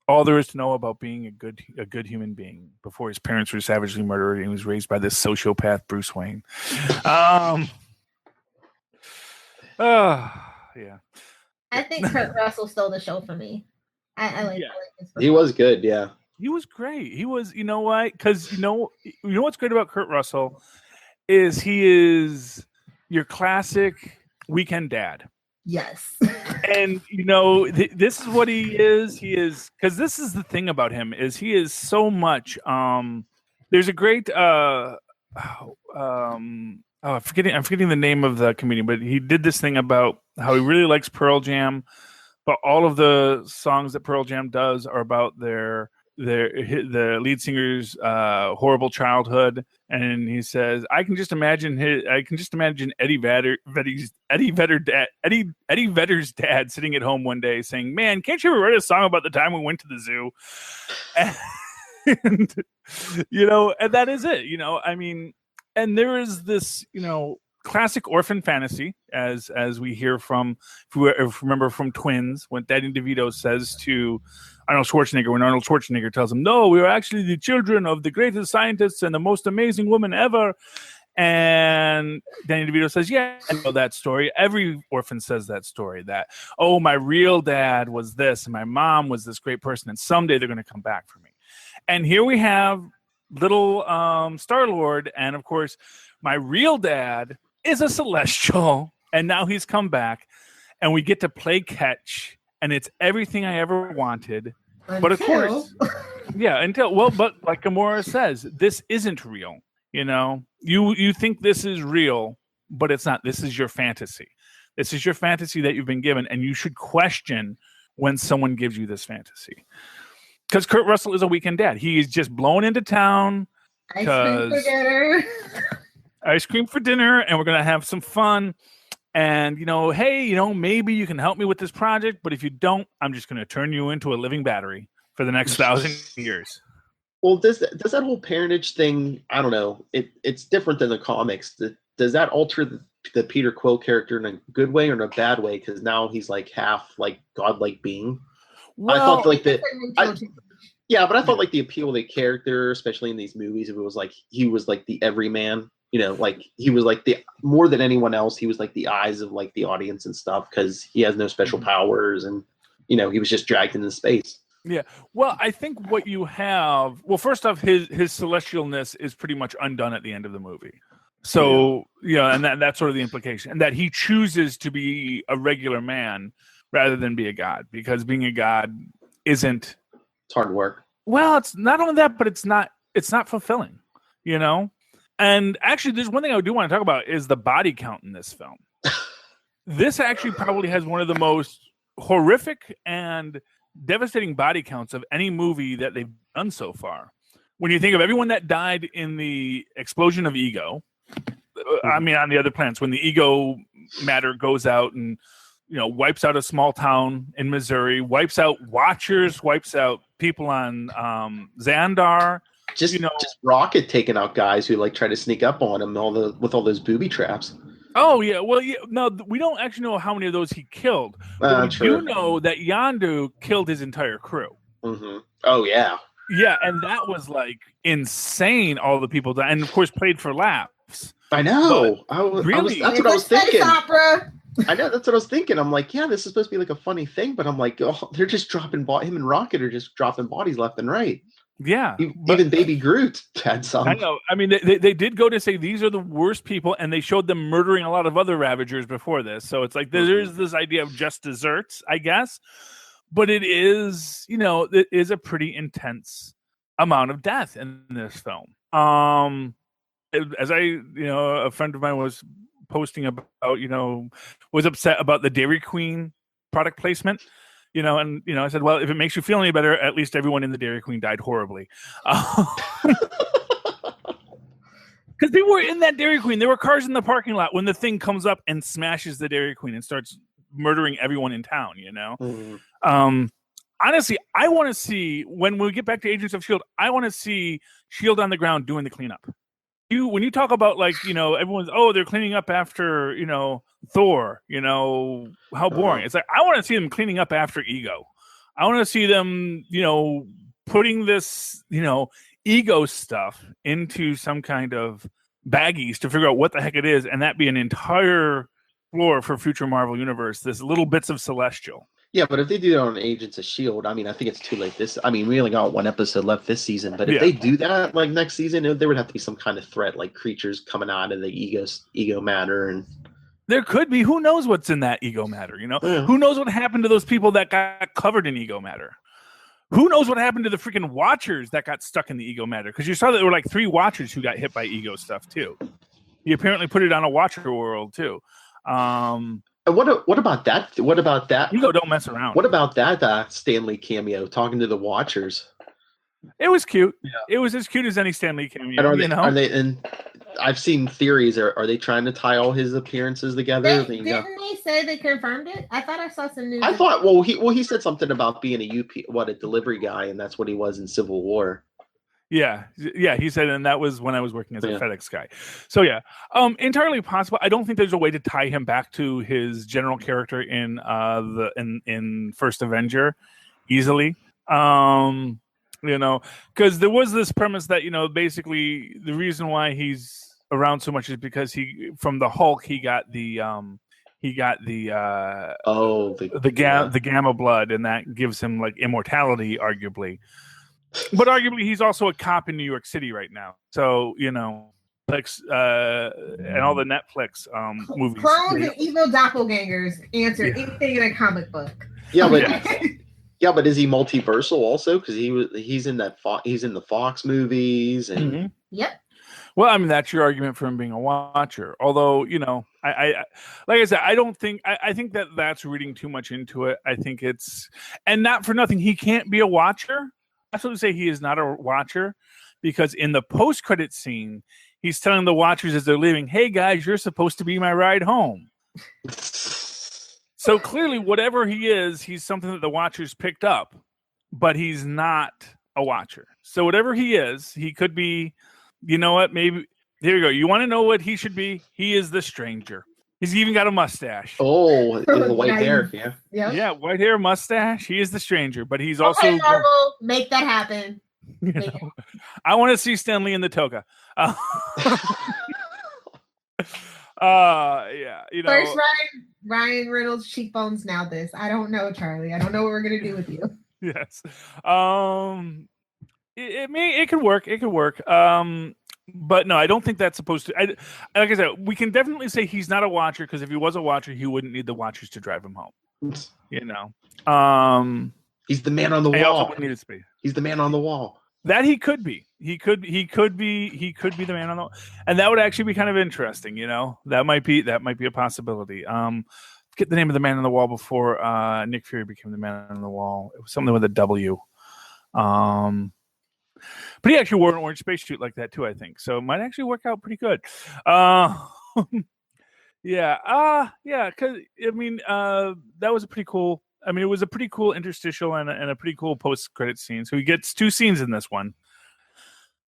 all there is to know about being a good human being before his parents were savagely murdered and he was raised by this sociopath Bruce Wayne. Yeah. I think Kurt Russell stole the show for me. I like his He was good, yeah. He was great. He was, you know why? Because you know what's great about Kurt Russell is he is your classic weekend dad. Yes. And you know this is what he is. He is, because this is the thing about him, is he is so much. There's a great I'm forgetting the name of the comedian, but he did this thing about how he really likes Pearl Jam, but all of the songs that Pearl Jam does are about the lead singer's horrible childhood. And he says, I can just imagine Eddie Vedder's dad sitting at home one day saying, "Man, can't you ever write a song about the time we went to the zoo?" And you know, and that is it. You know, I mean, and there is this, you know, classic orphan fantasy, as we hear from, if you remember from Twins, when Danny DeVito says to Arnold Schwarzenegger, when Arnold Schwarzenegger tells him, "No, we are actually the children of the greatest scientists and the most amazing woman ever." And Danny DeVito says, "Yeah, I know that story. Every orphan says that story, that, oh, my real dad was this and my mom was this great person, and someday they're going to come back for me." And here we have little Star-Lord, and of course, my real dad is a Celestial, and now he's come back, and we get to play catch, and it's everything I ever wanted. But of course, but like Gamora says, this isn't real. You know, you think this is real, but it's not. This is your fantasy. This is your fantasy that you've been given, and you should question when someone gives you this fantasy. Because Kurt Russell is a weekend dad. He is just blown into town. Ice cream for dinner. Ice cream for dinner, and we're going to have some fun. And, you know, hey, you know, maybe you can help me with this project, but if you don't, I'm just going to turn you into a living battery for the next 1,000 years. Well, does that whole parentage thing, I don't know, it's different than the comics. Does that alter the Peter Quill character in a good way or in a bad way? Because now he's like half like godlike being. Well, I thought like but I thought like the appeal of the character, especially in these movies, if it was like he was like the everyman, you know, like he was like the more than anyone else, he was like the eyes of like the audience and stuff because he has no special powers and, you know, he was just dragged into space. Yeah. Well, I think what you have, well, first off, his celestialness is pretty much undone at the end of the movie. So, and that's sort of the implication, and that he chooses to be a regular man rather than be a god, because being a god isn't. It's hard work. Well, it's not only that, but it's not fulfilling, you know? And actually, there's one thing I do want to talk about is the body count in this film. This actually probably has one of the most horrific and devastating body counts of any movie that they've done so far. When you think of everyone that died in the explosion of Ego, I mean, on the other planets, when the Ego matter goes out and, you know, wipes out a small town in Missouri, wipes out Watchers, wipes out people on Xandar. Just Rocket taking out guys who like try to sneak up on him with all those booby traps. Oh yeah, well, no, we don't actually know how many of those he killed. But we do know that Yondu killed his entire crew. Mm-hmm. Oh yeah. Yeah, and that was like insane. All the people died, and of course played for laughs. I know. Really? That's what I was thinking. Opera. I know. That's what I was thinking. I'm like, yeah, this is supposed to be like a funny thing, but I'm like, oh, they're just dropping him and Rocket are just dropping bodies left and right. Yeah, even Baby Groot had some. I know. I mean, they did go to say these are the worst people, and they showed them murdering a lot of other Ravagers before this. So it's like there's this idea of just desserts, I guess. But it is, it is a pretty intense amount of death in this film. As a friend of mine was posting about, was upset about the Dairy Queen product placement. I said, well, if it makes you feel any better, at least everyone in the Dairy Queen died horribly. Because people were in that Dairy Queen. There were cars in the parking lot when the thing comes up and smashes the Dairy Queen and starts murdering everyone in town, Mm-hmm. Honestly, I want to see, when we get back to Agents of S.H.I.E.L.D., I want to see S.H.I.E.L.D. on the ground doing the cleanup. When you talk about, like, everyone's, they're cleaning up after, Thor, how boring. It's like, I want to see them cleaning up after Ego. I want to see them, putting this, Ego stuff into some kind of baggies to figure out what the heck it is, and that be an entire floor for future Marvel Universe, this little bits of Celestial. Yeah, but if they do that on Agents of S.H.I.E.L.D., I mean, I think it's too late. We only got one episode left this season, but if they do that, like, next season, there would have to be some kind of threat, like creatures coming out of the ego matter. And there could be. Who knows what's in that ego matter, Yeah. Who knows what happened to those people that got covered in ego matter? Who knows what happened to the freaking Watchers that got stuck in the ego matter? Because you saw that there were like 3 Watchers who got hit by ego stuff, too. He apparently put it on a Watcher world, too. What about that? What about that? Ego don't mess around. What about that Stan Lee cameo talking to the Watchers? It was cute. Yeah. It was as cute as any Stan Lee cameo. And are they? And I've seen theories. Are they trying to tie all his appearances together? Didn't they say they confirmed it? I thought I saw some news. I thought. Well, he said something about being a delivery guy, and that's what he was in Civil War. Yeah, he said, and that was when I was working as a FedEx guy. So yeah, entirely possible. I don't think there's a way to tie him back to his general character in in First Avenger easily. Because there was this premise that basically the reason why he's around so much is because from the Hulk he got the gamma blood, and that gives him like immortality, arguably. But arguably, he's also a cop in New York City right now. So, Netflix, and all the Netflix movies. Clones and evil doppelgangers answer anything in a comic book. Yeah, but but is he multiversal also? Because he's in the Fox movies and. Mm-hmm. Yep. Well, I mean, that's your argument for him being a Watcher. Although, I like I said, I don't think I think that's reading too much into it. I think it's, and not for nothing, he can't be a Watcher. I absolutely say he is not a Watcher, because in the post-credit scene, he's telling the Watchers as they're leaving, "Hey guys, you're supposed to be my ride home." So clearly, whatever he is, he's something that the Watchers picked up, but he's not a Watcher. So whatever he is, he could be. You know what? Maybe here you go. You want to know what he should be? He is the Stranger. He's even got a mustache. Oh, the white hair. Yeah. Yep. Yeah, white hair, mustache. He is the Stranger, but he's also. Okay, Marvel, make that happen. I want to see Stan Lee in the toga. Yeah, First, Ryan Reynolds' cheekbones. Now this. I don't know, Charlie. I don't know what we're gonna do with you. Yes. It could work. It could work. But no, I don't think that's supposed to. Like I said, we can definitely say he's not a Watcher, because if he was a Watcher, he wouldn't need the Watchers to drive him home. He's the man on the wall. Wouldn't need to be. He's the man on the wall. That he could be. He could be the man on the wall, and that would actually be kind of interesting. That might be a possibility. Get the name of the man on the wall before Nick Fury became the man on the wall. It was something with a W. But he actually wore an orange spacesuit like that too, I think. So it might actually work out pretty good. Yeah. Because that was a pretty cool. I mean, it was a pretty cool interstitial and a pretty cool post-credit scene. So he gets 2 scenes in this one.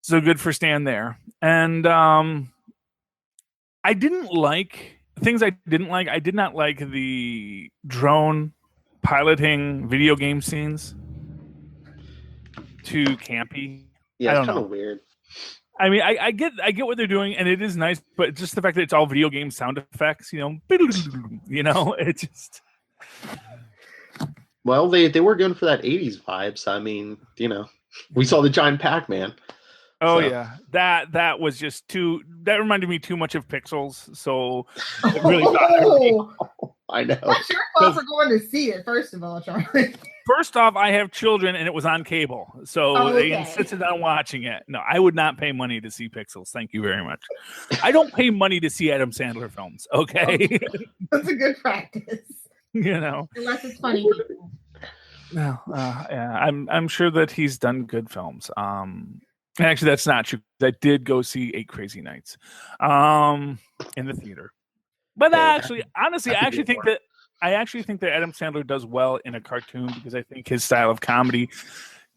So good for Stan there. And I didn't like things. I did not like the drone piloting video game scenes. too campy. Yeah, I it's don't kind know. of weird. I mean, I get what they're doing, and it is nice, but just the fact that it's all video game sound effects, it just. Well, they were going for that 80s vibes. I mean, we saw the giant Pac-Man. Oh yeah, that was just too. That reminded me too much of Pixels, so it really bothered me. I know. That's your fault for going to see it. First of all, Charlie. First off, I have children, and it was on cable, so they insisted on watching it. No, I would not pay money to see Pixels. Thank you very much. I don't pay money to see Adam Sandler films. Okay, that's a good practice. Unless it's funny. No, yeah, I'm sure that he's done good films. Actually, that's not true. I did go see 8 Crazy Nights, in the theater. But honestly, I actually think that Adam Sandler does well in a cartoon because I think his style of comedy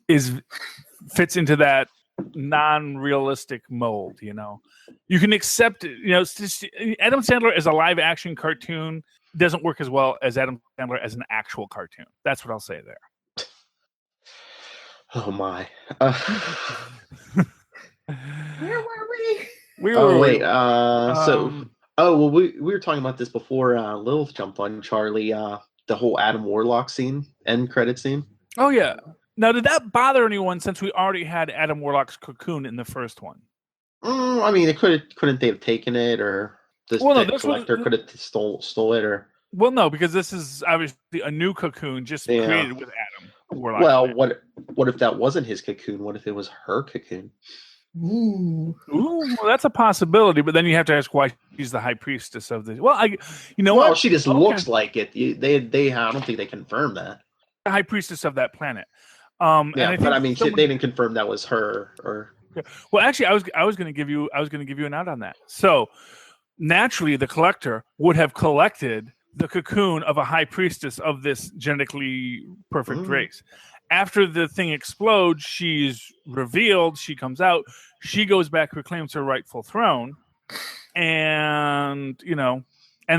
fits into that non-realistic mold. You can accept it. Adam Sandler as a live-action cartoon doesn't work as well as Adam Sandler as an actual cartoon. That's what I'll say there. Oh my. Where were we? We were talking about this before Lilith jumped on, Charlie, the whole Adam Warlock scene, end credit scene. Oh yeah. Now, did that bother anyone since we already had Adam Warlock's cocoon in the first one? I mean, couldn't they have taken it, or the collector could have stole it, or? Well, no, because this is obviously a new cocoon just created with Adam Warlock. Well, what if that wasn't his cocoon? What if it was her cocoon? Ooh, well, that's a possibility, but then you have to ask why she's the high priestess of this. Well, what? She just looks like it. They I don't think they confirmed that. The high priestess of that planet. But I mean, they didn't confirm that was her. Or well, actually, I was going to give you an out on that. So naturally, the collector would have collected the cocoon of a high priestess of this genetically perfect race. After the thing explodes, she's revealed, she comes out, she goes back, reclaims her rightful throne, and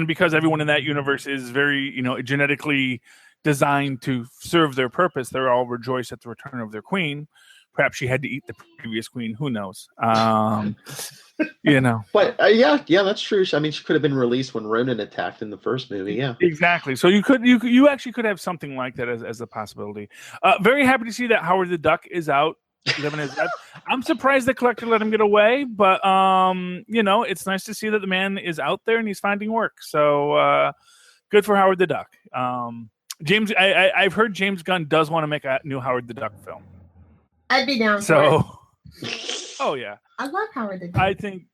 because everyone in that universe is very, genetically designed to serve their purpose, they're all rejoiced at the return of their queen. Perhaps she had to eat the previous queen. Who knows? But yeah, that's true. I mean, she could have been released when Ronan attacked in the first movie. Yeah, exactly. So you actually could have something like that as a possibility. Very happy to see that Howard the Duck is out, living his life. I'm surprised the collector let him get away, but it's nice to see that the man is out there and he's finding work. So good for Howard the Duck. James, I've heard James Gunn does want to make a new Howard the Duck film. I'd be down for it. Oh yeah, I love Howard the Duck. I think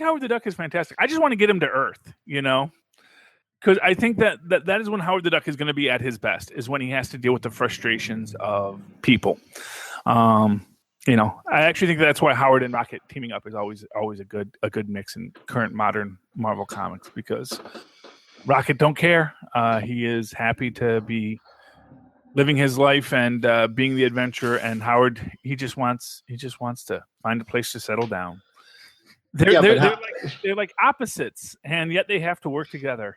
Howard the Duck is fantastic. I just want to get him to Earth, because I think that is when Howard the Duck is going to be at his best, is when he has to deal with the frustrations of people. I actually think that's why Howard and Rocket teaming up is always a good mix in current modern Marvel comics, because Rocket don't care. He is happy to be living his life and being the adventurer, and Howard, he just wants to find a place to settle down. They're like opposites, and yet they have to work together.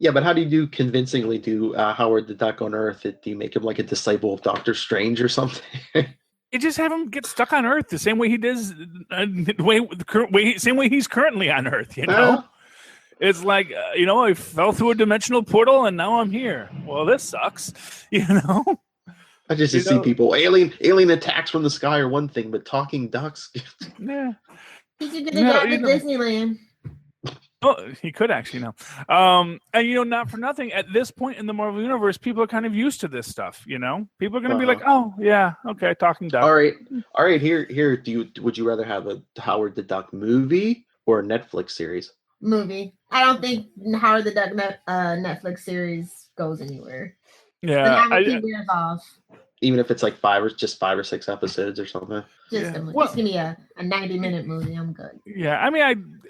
Yeah, but how do you convincingly do Howard the Duck on Earth? Do you make him like a disciple of Doctor Strange or something? You just have him get stuck on Earth the same way he does, same way he's currently on Earth. It's like, I fell through a dimensional portal and now I'm here. Well, this sucks, I just see people, alien attacks from the sky are one thing, but talking ducks. Yeah. He could get a to Disneyland. Oh, he could actually now. And not for nothing, at this point in the Marvel Universe, people are kind of used to this stuff, People are going to be like, oh, yeah, okay, talking duck. All right, here, would you rather have a Howard the Duck movie or a Netflix series? Movie. I don't think Howard the Duck Netflix series goes anywhere. Yeah, years off. Even if it's like 5 or 6 episodes or something. Just give me a 90-minute movie. I'm good. Yeah, I mean,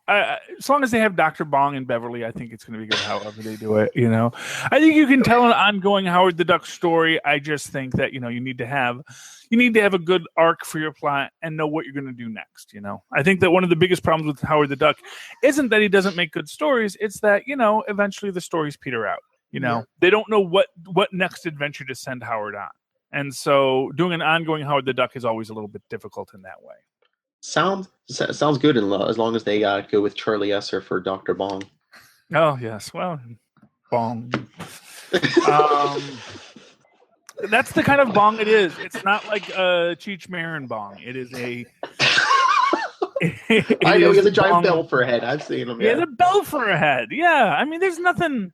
as long as they have Dr. Bong and Beverly, I think it's going to be good. However they do it, I think you can tell an ongoing Howard the Duck story. I just think that you need to have a good arc for your plot and know what you're going to do next. I think that one of the biggest problems with Howard the Duck isn't that he doesn't make good stories. It's that eventually the stories peter out. They don't know what next adventure to send Howard on. And so doing an ongoing Howard the Duck is always a little bit difficult in that way. Sounds good as long as they go with Charlie Esser for Dr. Bong. Oh yes, well, Bong. That's the kind of bong it is. It's not like a Cheech Marin bong. It is a. I know he has a giant bell for a head. I've seen him. He has a bell for a head. Yeah, I mean, there's nothing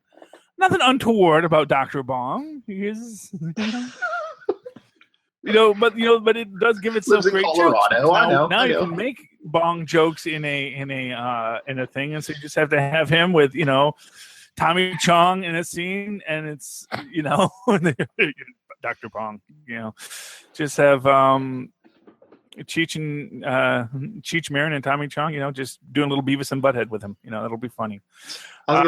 untoward about Dr. Bong. He is, but it does give itself great jokes. Now you can make bong jokes in a thing, and so you just have to have him with Tommy Chong in a scene, and it's Dr. Bong. Just have Cheech Marin and Tommy Chong, just doing a little Beavis and Butthead with him. That'll be funny. I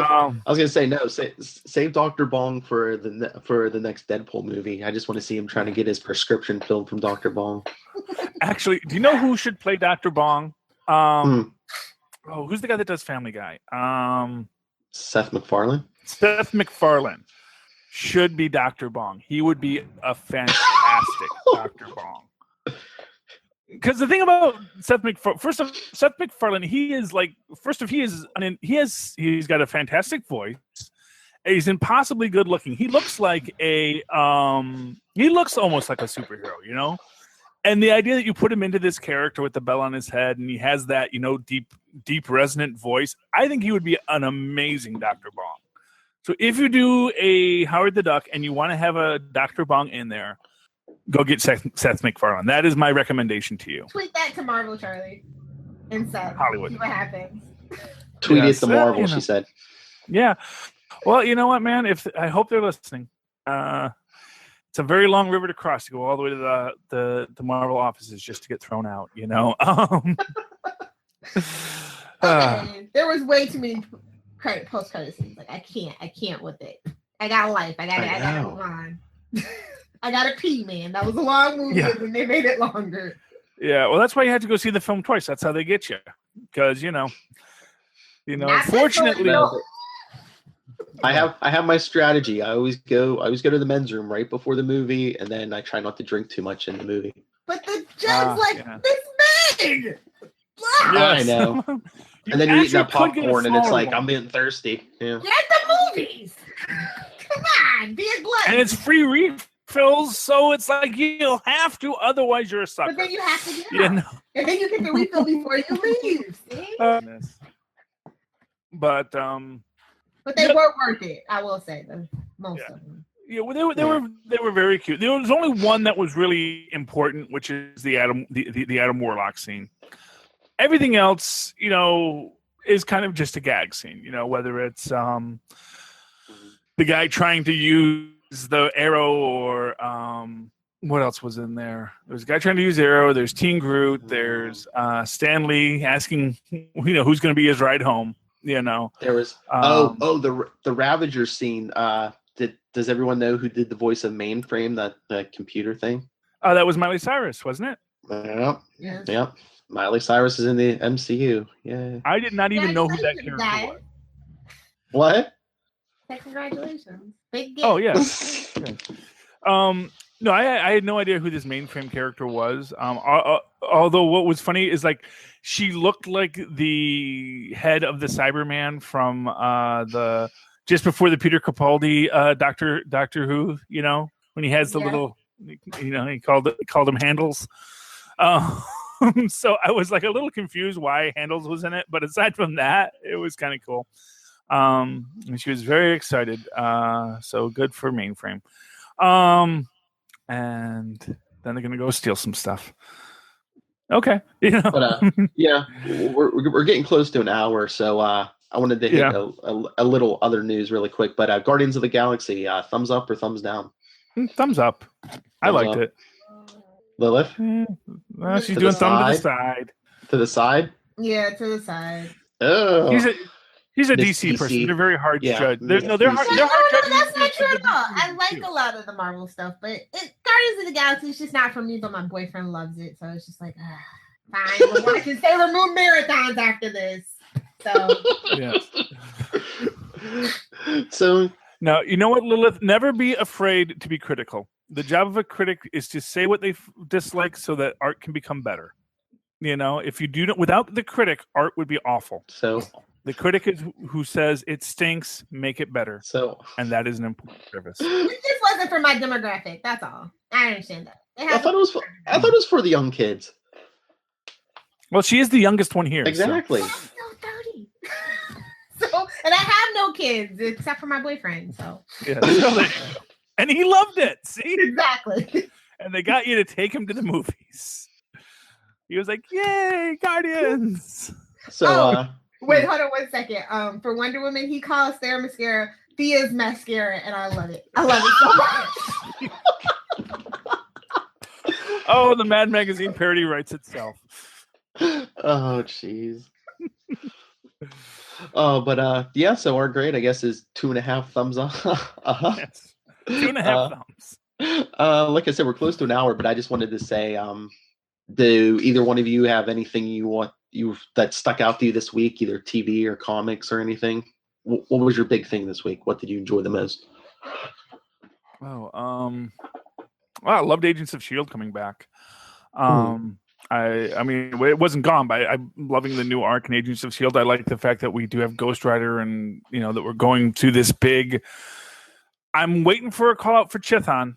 was gonna say no. Save Dr. Bong for the next Deadpool movie. I just want to see him trying to get his prescription filled from Dr. Bong. Actually, do you know who should play Dr. Bong? Who's the guy that does Family Guy? Seth MacFarlane. Seth MacFarlane should be Dr. Bong. He would be a fantastic Dr. Bong. Because the thing about Seth MacFarlane, he's got a fantastic voice. He's impossibly good looking. He looks like he looks almost like a superhero, And the idea that you put him into this character with the bell on his head, and he has that, deep resonant voice, I think he would be an amazing Dr. Bong. So if you do a Howard the Duck and you want to have a Dr. Bong in there, go get Seth MacFarlane. That is my recommendation to you. Tweet that to Marvel, Charlie. And Seth. Hollywood. See what happens. Tweet it to Marvel, she said. Yeah. Well, you know what, man? I hope they're listening. It's a very long river to cross to go all the way to the Marvel offices just to get thrown out, Okay. There was way too many post-credit scenes. Like I can't with it. I got a life. I gotta move on. I gotta pee, man. That was a long movie, and they made it longer. Yeah, well, that's why you had to go see the film twice. That's how they get you, because fortunately. I have my strategy. I always go to the men's room right before the movie, and then I try not to drink too much in the movie. But the jug's this big. Yeah, I know. And then you're eating that popcorn, and it's like I'm being thirsty. Yeah. Get the movies. Come on, be a glutton. And it's free refills, so it's like you'll have to, otherwise you're a sucker. But then you have to get out. And then you get the refill before you leave. See? But they were worth it, I will say. Most of them. Yeah, well, they were very cute. There was only one that was really important, which is the Adam Warlock scene. Everything else, is kind of just a gag scene. Whether it's the guy trying to use the arrow, or what else was in there? There's a guy trying to use arrow. There's Teen Groot. There's Stan Lee asking, who's going to be his ride home. There was the Ravager scene. Does everyone know who did the voice of Mainframe, that computer thing? That was Miley Cyrus, wasn't it? Yep. Miley Cyrus is in the MCU. Yeah. I did not even know who that character was. What? Congratulations. Big game. Oh yeah. No, I had no idea who this Mainframe character was. Although what was funny is she looked like the head of the Cyberman from just before the Peter Capaldi Doctor Who, when he has the little, he called him Handles. So I was a little confused why Handles was in it, but aside from that, it was kind of cool. And she was very excited. So good for Mainframe. And then they're gonna go steal some stuff. Okay, But we're getting close to an hour, so I wanted to hit a little other news really quick. But Guardians of the Galaxy, thumbs up or thumbs down? Thumbs up. I liked it. Lilith? She's doing thumb to the side. To the side? Yeah, to the side. Oh. He's a DC person. They're very hard to judge. They're hard. That's not true at all. I like a lot of the Marvel stuff, but Guardians of the Galaxy is just not for me. But my boyfriend loves it, so it's just fine. We're watching Sailor Moon marathons after this. So So now you know what, Lilith. Never be afraid to be critical. The job of a critic is to say what they dislike so that art can become better. You know, if you do not, without the critic, art would be awful. So the critic is who says it stinks, make it better. So, and that is an important service. It just wasn't for my demographic. That's all. I understand that. I thought it was for the young kids. Well, she is the youngest one here. Exactly. So. I'm still 30. So, and I have no kids except for my boyfriend. So. Yeah, and he loved it. See, exactly. And they got you to take him to the movies. He was like, "Yay, Guardians!" So, wait, hold on 1 second. For Wonder Woman, he calls their mascara Thea's mascara, and I love it. I love it so much. Oh, the Mad Magazine parody writes itself. Oh, jeez. But yeah. So our grade, I guess, is 2.5 thumbs up. Yes. 2.5 thumbs. Like I said, we're close to an hour, but I just wanted to say, do either one of you have anything that stuck out to you this week, either TV or comics or anything? What was your big thing this week? What did you enjoy the most? Well, I loved Agents of S.H.I.E.L.D. coming back. I mean, it wasn't gone, but I'm loving the new arc in Agents of S.H.I.E.L.D. I like the fact that we do have Ghost Rider and, that we're going to this big... I'm waiting for a call out for Chithon.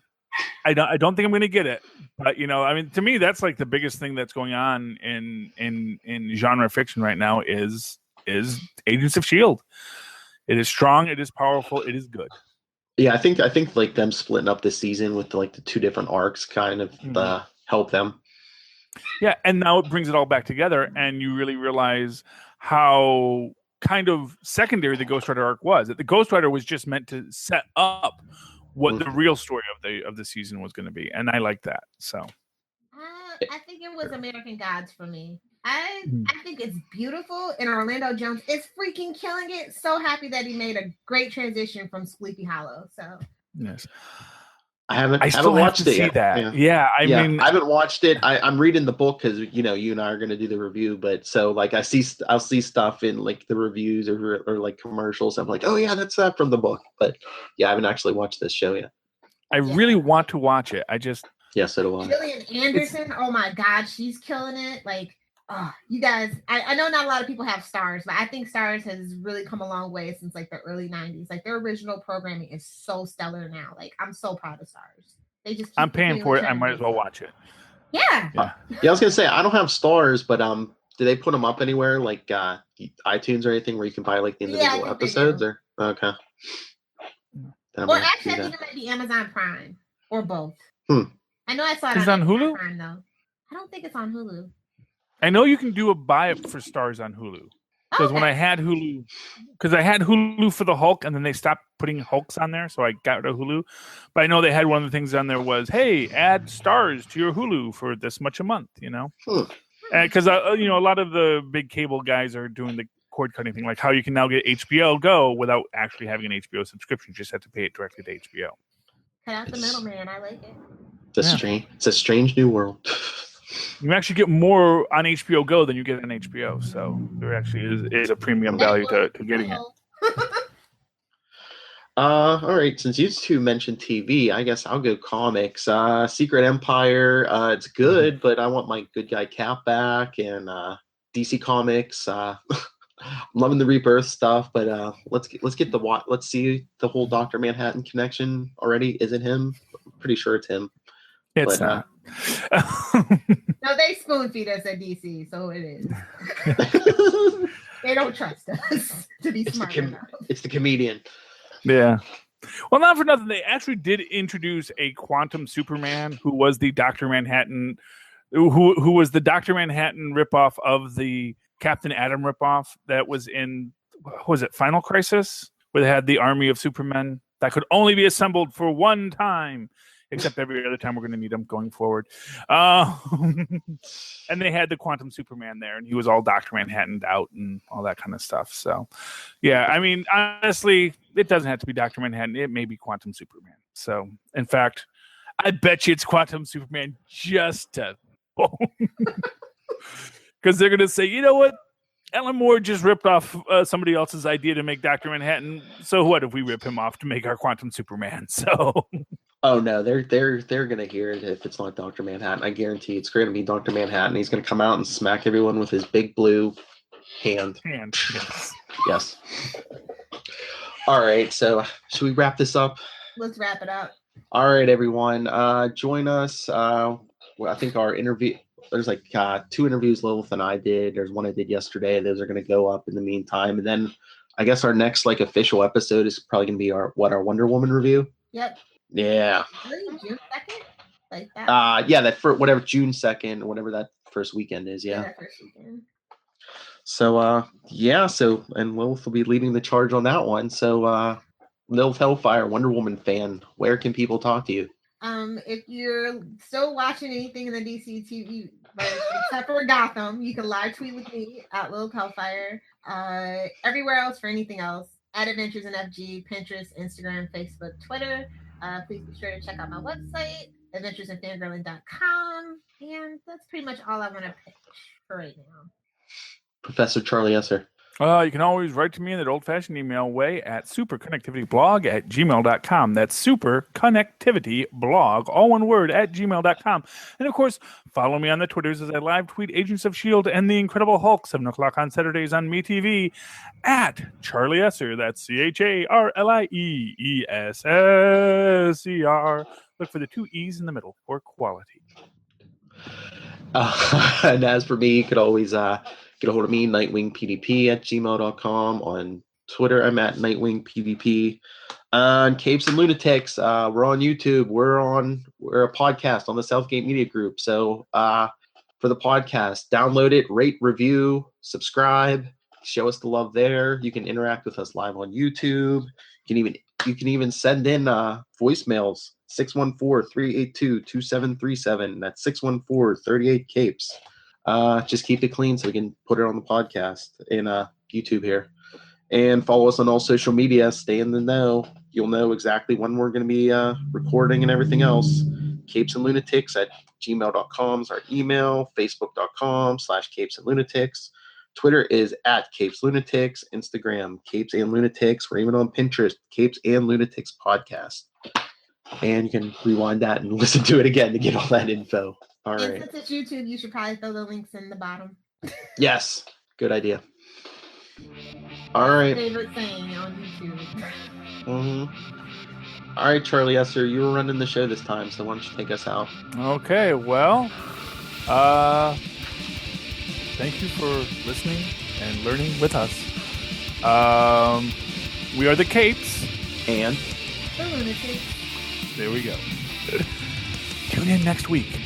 I don't think I'm going to get it. But, I mean, to me, that's like the biggest thing that's going on in genre fiction right now is Agents of S.H.I.E.L.D. It is strong. It is powerful. It is good. Yeah, I think like them splitting up this season with the 2 different arcs kind of help them. Yeah, and now it brings it all back together, and you really realize how kind of secondary the Ghost Rider arc was. That the Ghost Rider was just meant to set up what the real story of the season was going to be, and I like that. So, I think it was American Gods for me. I think it's beautiful, and Orlando Jones is freaking killing it. So happy that he made a great transition from Sleepy Hollow. So yes, I haven't still watched have to it see yet. that. Yeah, I mean, I haven't watched it. I'm reading the book because you and I are going to do the review. But so like I'll see stuff in like the reviews or like commercials. I'm like, oh yeah, that's that from the book. But yeah, I haven't actually watched this show yet. I really want to watch it. Yes, so do I. Gillian Anderson, oh my God, she's killing it. Like, you guys, I know not a lot of people have Stars, but I think Stars has really come a long way since like the early 90s. Like their original programming is so stellar now. Like I'm so proud of Stars. I'm paying for it. I might as well watch it. Yeah. I was gonna say I don't have Stars, but do they put them up anywhere like iTunes or anything where you can buy like the individual episodes or okay? Or actually, I think it might be Amazon Prime or both. I know I saw it on Hulu. Prime, though. I don't think it's on Hulu. I know you can do a buy up for Stars on Hulu. Because when I had Hulu, for the Hulk, and then they stopped putting Hulks on there, so I got rid of Hulu. But I know they had one of the things on there was, hey, add Stars to your Hulu for this much a month, Because, a lot of the big cable guys are doing the cord cutting thing, like how you can now get HBO Go without actually having an HBO subscription. You just have to pay it directly to HBO. Cut out the middleman. I like it. It's a strange new world. You actually get more on HBO Go than you get on HBO, so there actually is a premium value to getting it. All right, since you two mentioned TV, I guess I'll go comics. Secret Empire, it's good, but I want my good guy Cap back, and DC Comics. I'm loving the Rebirth stuff, but let's see the whole Dr. Manhattan connection already. Is it him? I'm pretty sure it's him. It's not. No, they spoon feed us at DC, so it is. They don't trust us to be smart enough. It's the comedian. Yeah. Well, not for nothing. They actually did introduce a Quantum Superman who was the Dr. Manhattan, who was the Dr. Manhattan ripoff of the Captain Atom ripoff that was in, what was it, Final Crisis, where they had the army of Supermen that could only be assembled for one time. Except every other time we're going to need them going forward. And they had the Quantum Superman there, and he was all Dr. Manhattan'd out and all that kind of stuff. So, yeah, I mean, honestly, it doesn't have to be Dr. Manhattan. It may be Quantum Superman. So, in fact, I bet you it's Quantum Superman just to... Because they're going to say, you know what? Alan Moore just ripped off somebody else's idea to make Dr. Manhattan. So what if we rip him off to make our Quantum Superman? So... Oh no, they're gonna hear it if it's not Dr. Manhattan. I guarantee it's gonna be Dr. Manhattan. He's gonna come out and smack everyone with his big blue hand. Yes. Yes. All right, so should we wrap this up? Let's wrap it up. All right, everyone. Join us. Well, I think our interview, there's like 2 interviews Lilith and I did. There's one I did yesterday. Those are going to go up in the meantime. And then I guess our next like official episode is probably going to be our Wonder Woman review. Yep. Yeah. Really? June 2nd? Like that? Yeah, that for whatever June 2nd, whatever that first weekend is. Yeah. That first weekend. So, and Lilith will be leading the charge on that one. So, Lilith Hellfire, Wonder Woman fan, where can people talk to you? If you're still watching anything in the DC TV, except for Gotham, you can live tweet with me at Lilith Hellfire. Everywhere else for anything else, at Adventures in FG, Pinterest, Instagram, Facebook, Twitter. Please be sure to check out my website, adventuresinfangirling.com. And that's pretty much all I want to pitch for right now. Professor Charlie Esser. You can always write to me in that old-fashioned email way at superconnectivityblog@gmail.com. That's superconnectivityblog, all one word, @gmail.com. And, of course, follow me on the Twitters as I live tweet Agents of S.H.I.E.L.D. and the Incredible Hulk, 7 o'clock on Saturdays on MeTV, at Charlie Esser. That's CharlieEssesser. Look for the 2 E's in the middle for quality. And as for me, you could always get a hold of me, nightwingpdp@gmail.com. On Twitter, I'm at nightwingpdp. On Capes and Lunatics, we're on YouTube. We're a podcast on the Southgate Media Group. So for the podcast, download it, rate, review, subscribe, show us the love there. You can interact with us live on YouTube. You can even send in voicemails, 614-382-2737. That's 614-38-CAPES. Just keep it clean so we can put it on the podcast in YouTube here. And follow us on all social media. Stay in the know. You'll know exactly when we're going to be recording and everything else. Capes and Lunatics @gmail.com is our email. Facebook.com/Capes and Lunatics. Twitter is @CapesLunatics. Instagram, Capes and Lunatics. We're even on Pinterest, Capes and Lunatics Podcast. And you can rewind that and listen to it again to get all that info. All right. And since it's YouTube, you should probably throw the links in the bottom. Yes. Good idea. All right. Favorite thing on YouTube. Mm-hmm. All right, Charlie Esser, you were running the show this time, so why don't you take us out? Okay, well, thank you for listening and learning with us. We are the Capes. And? The Lunatics. There we go. Tune in next week.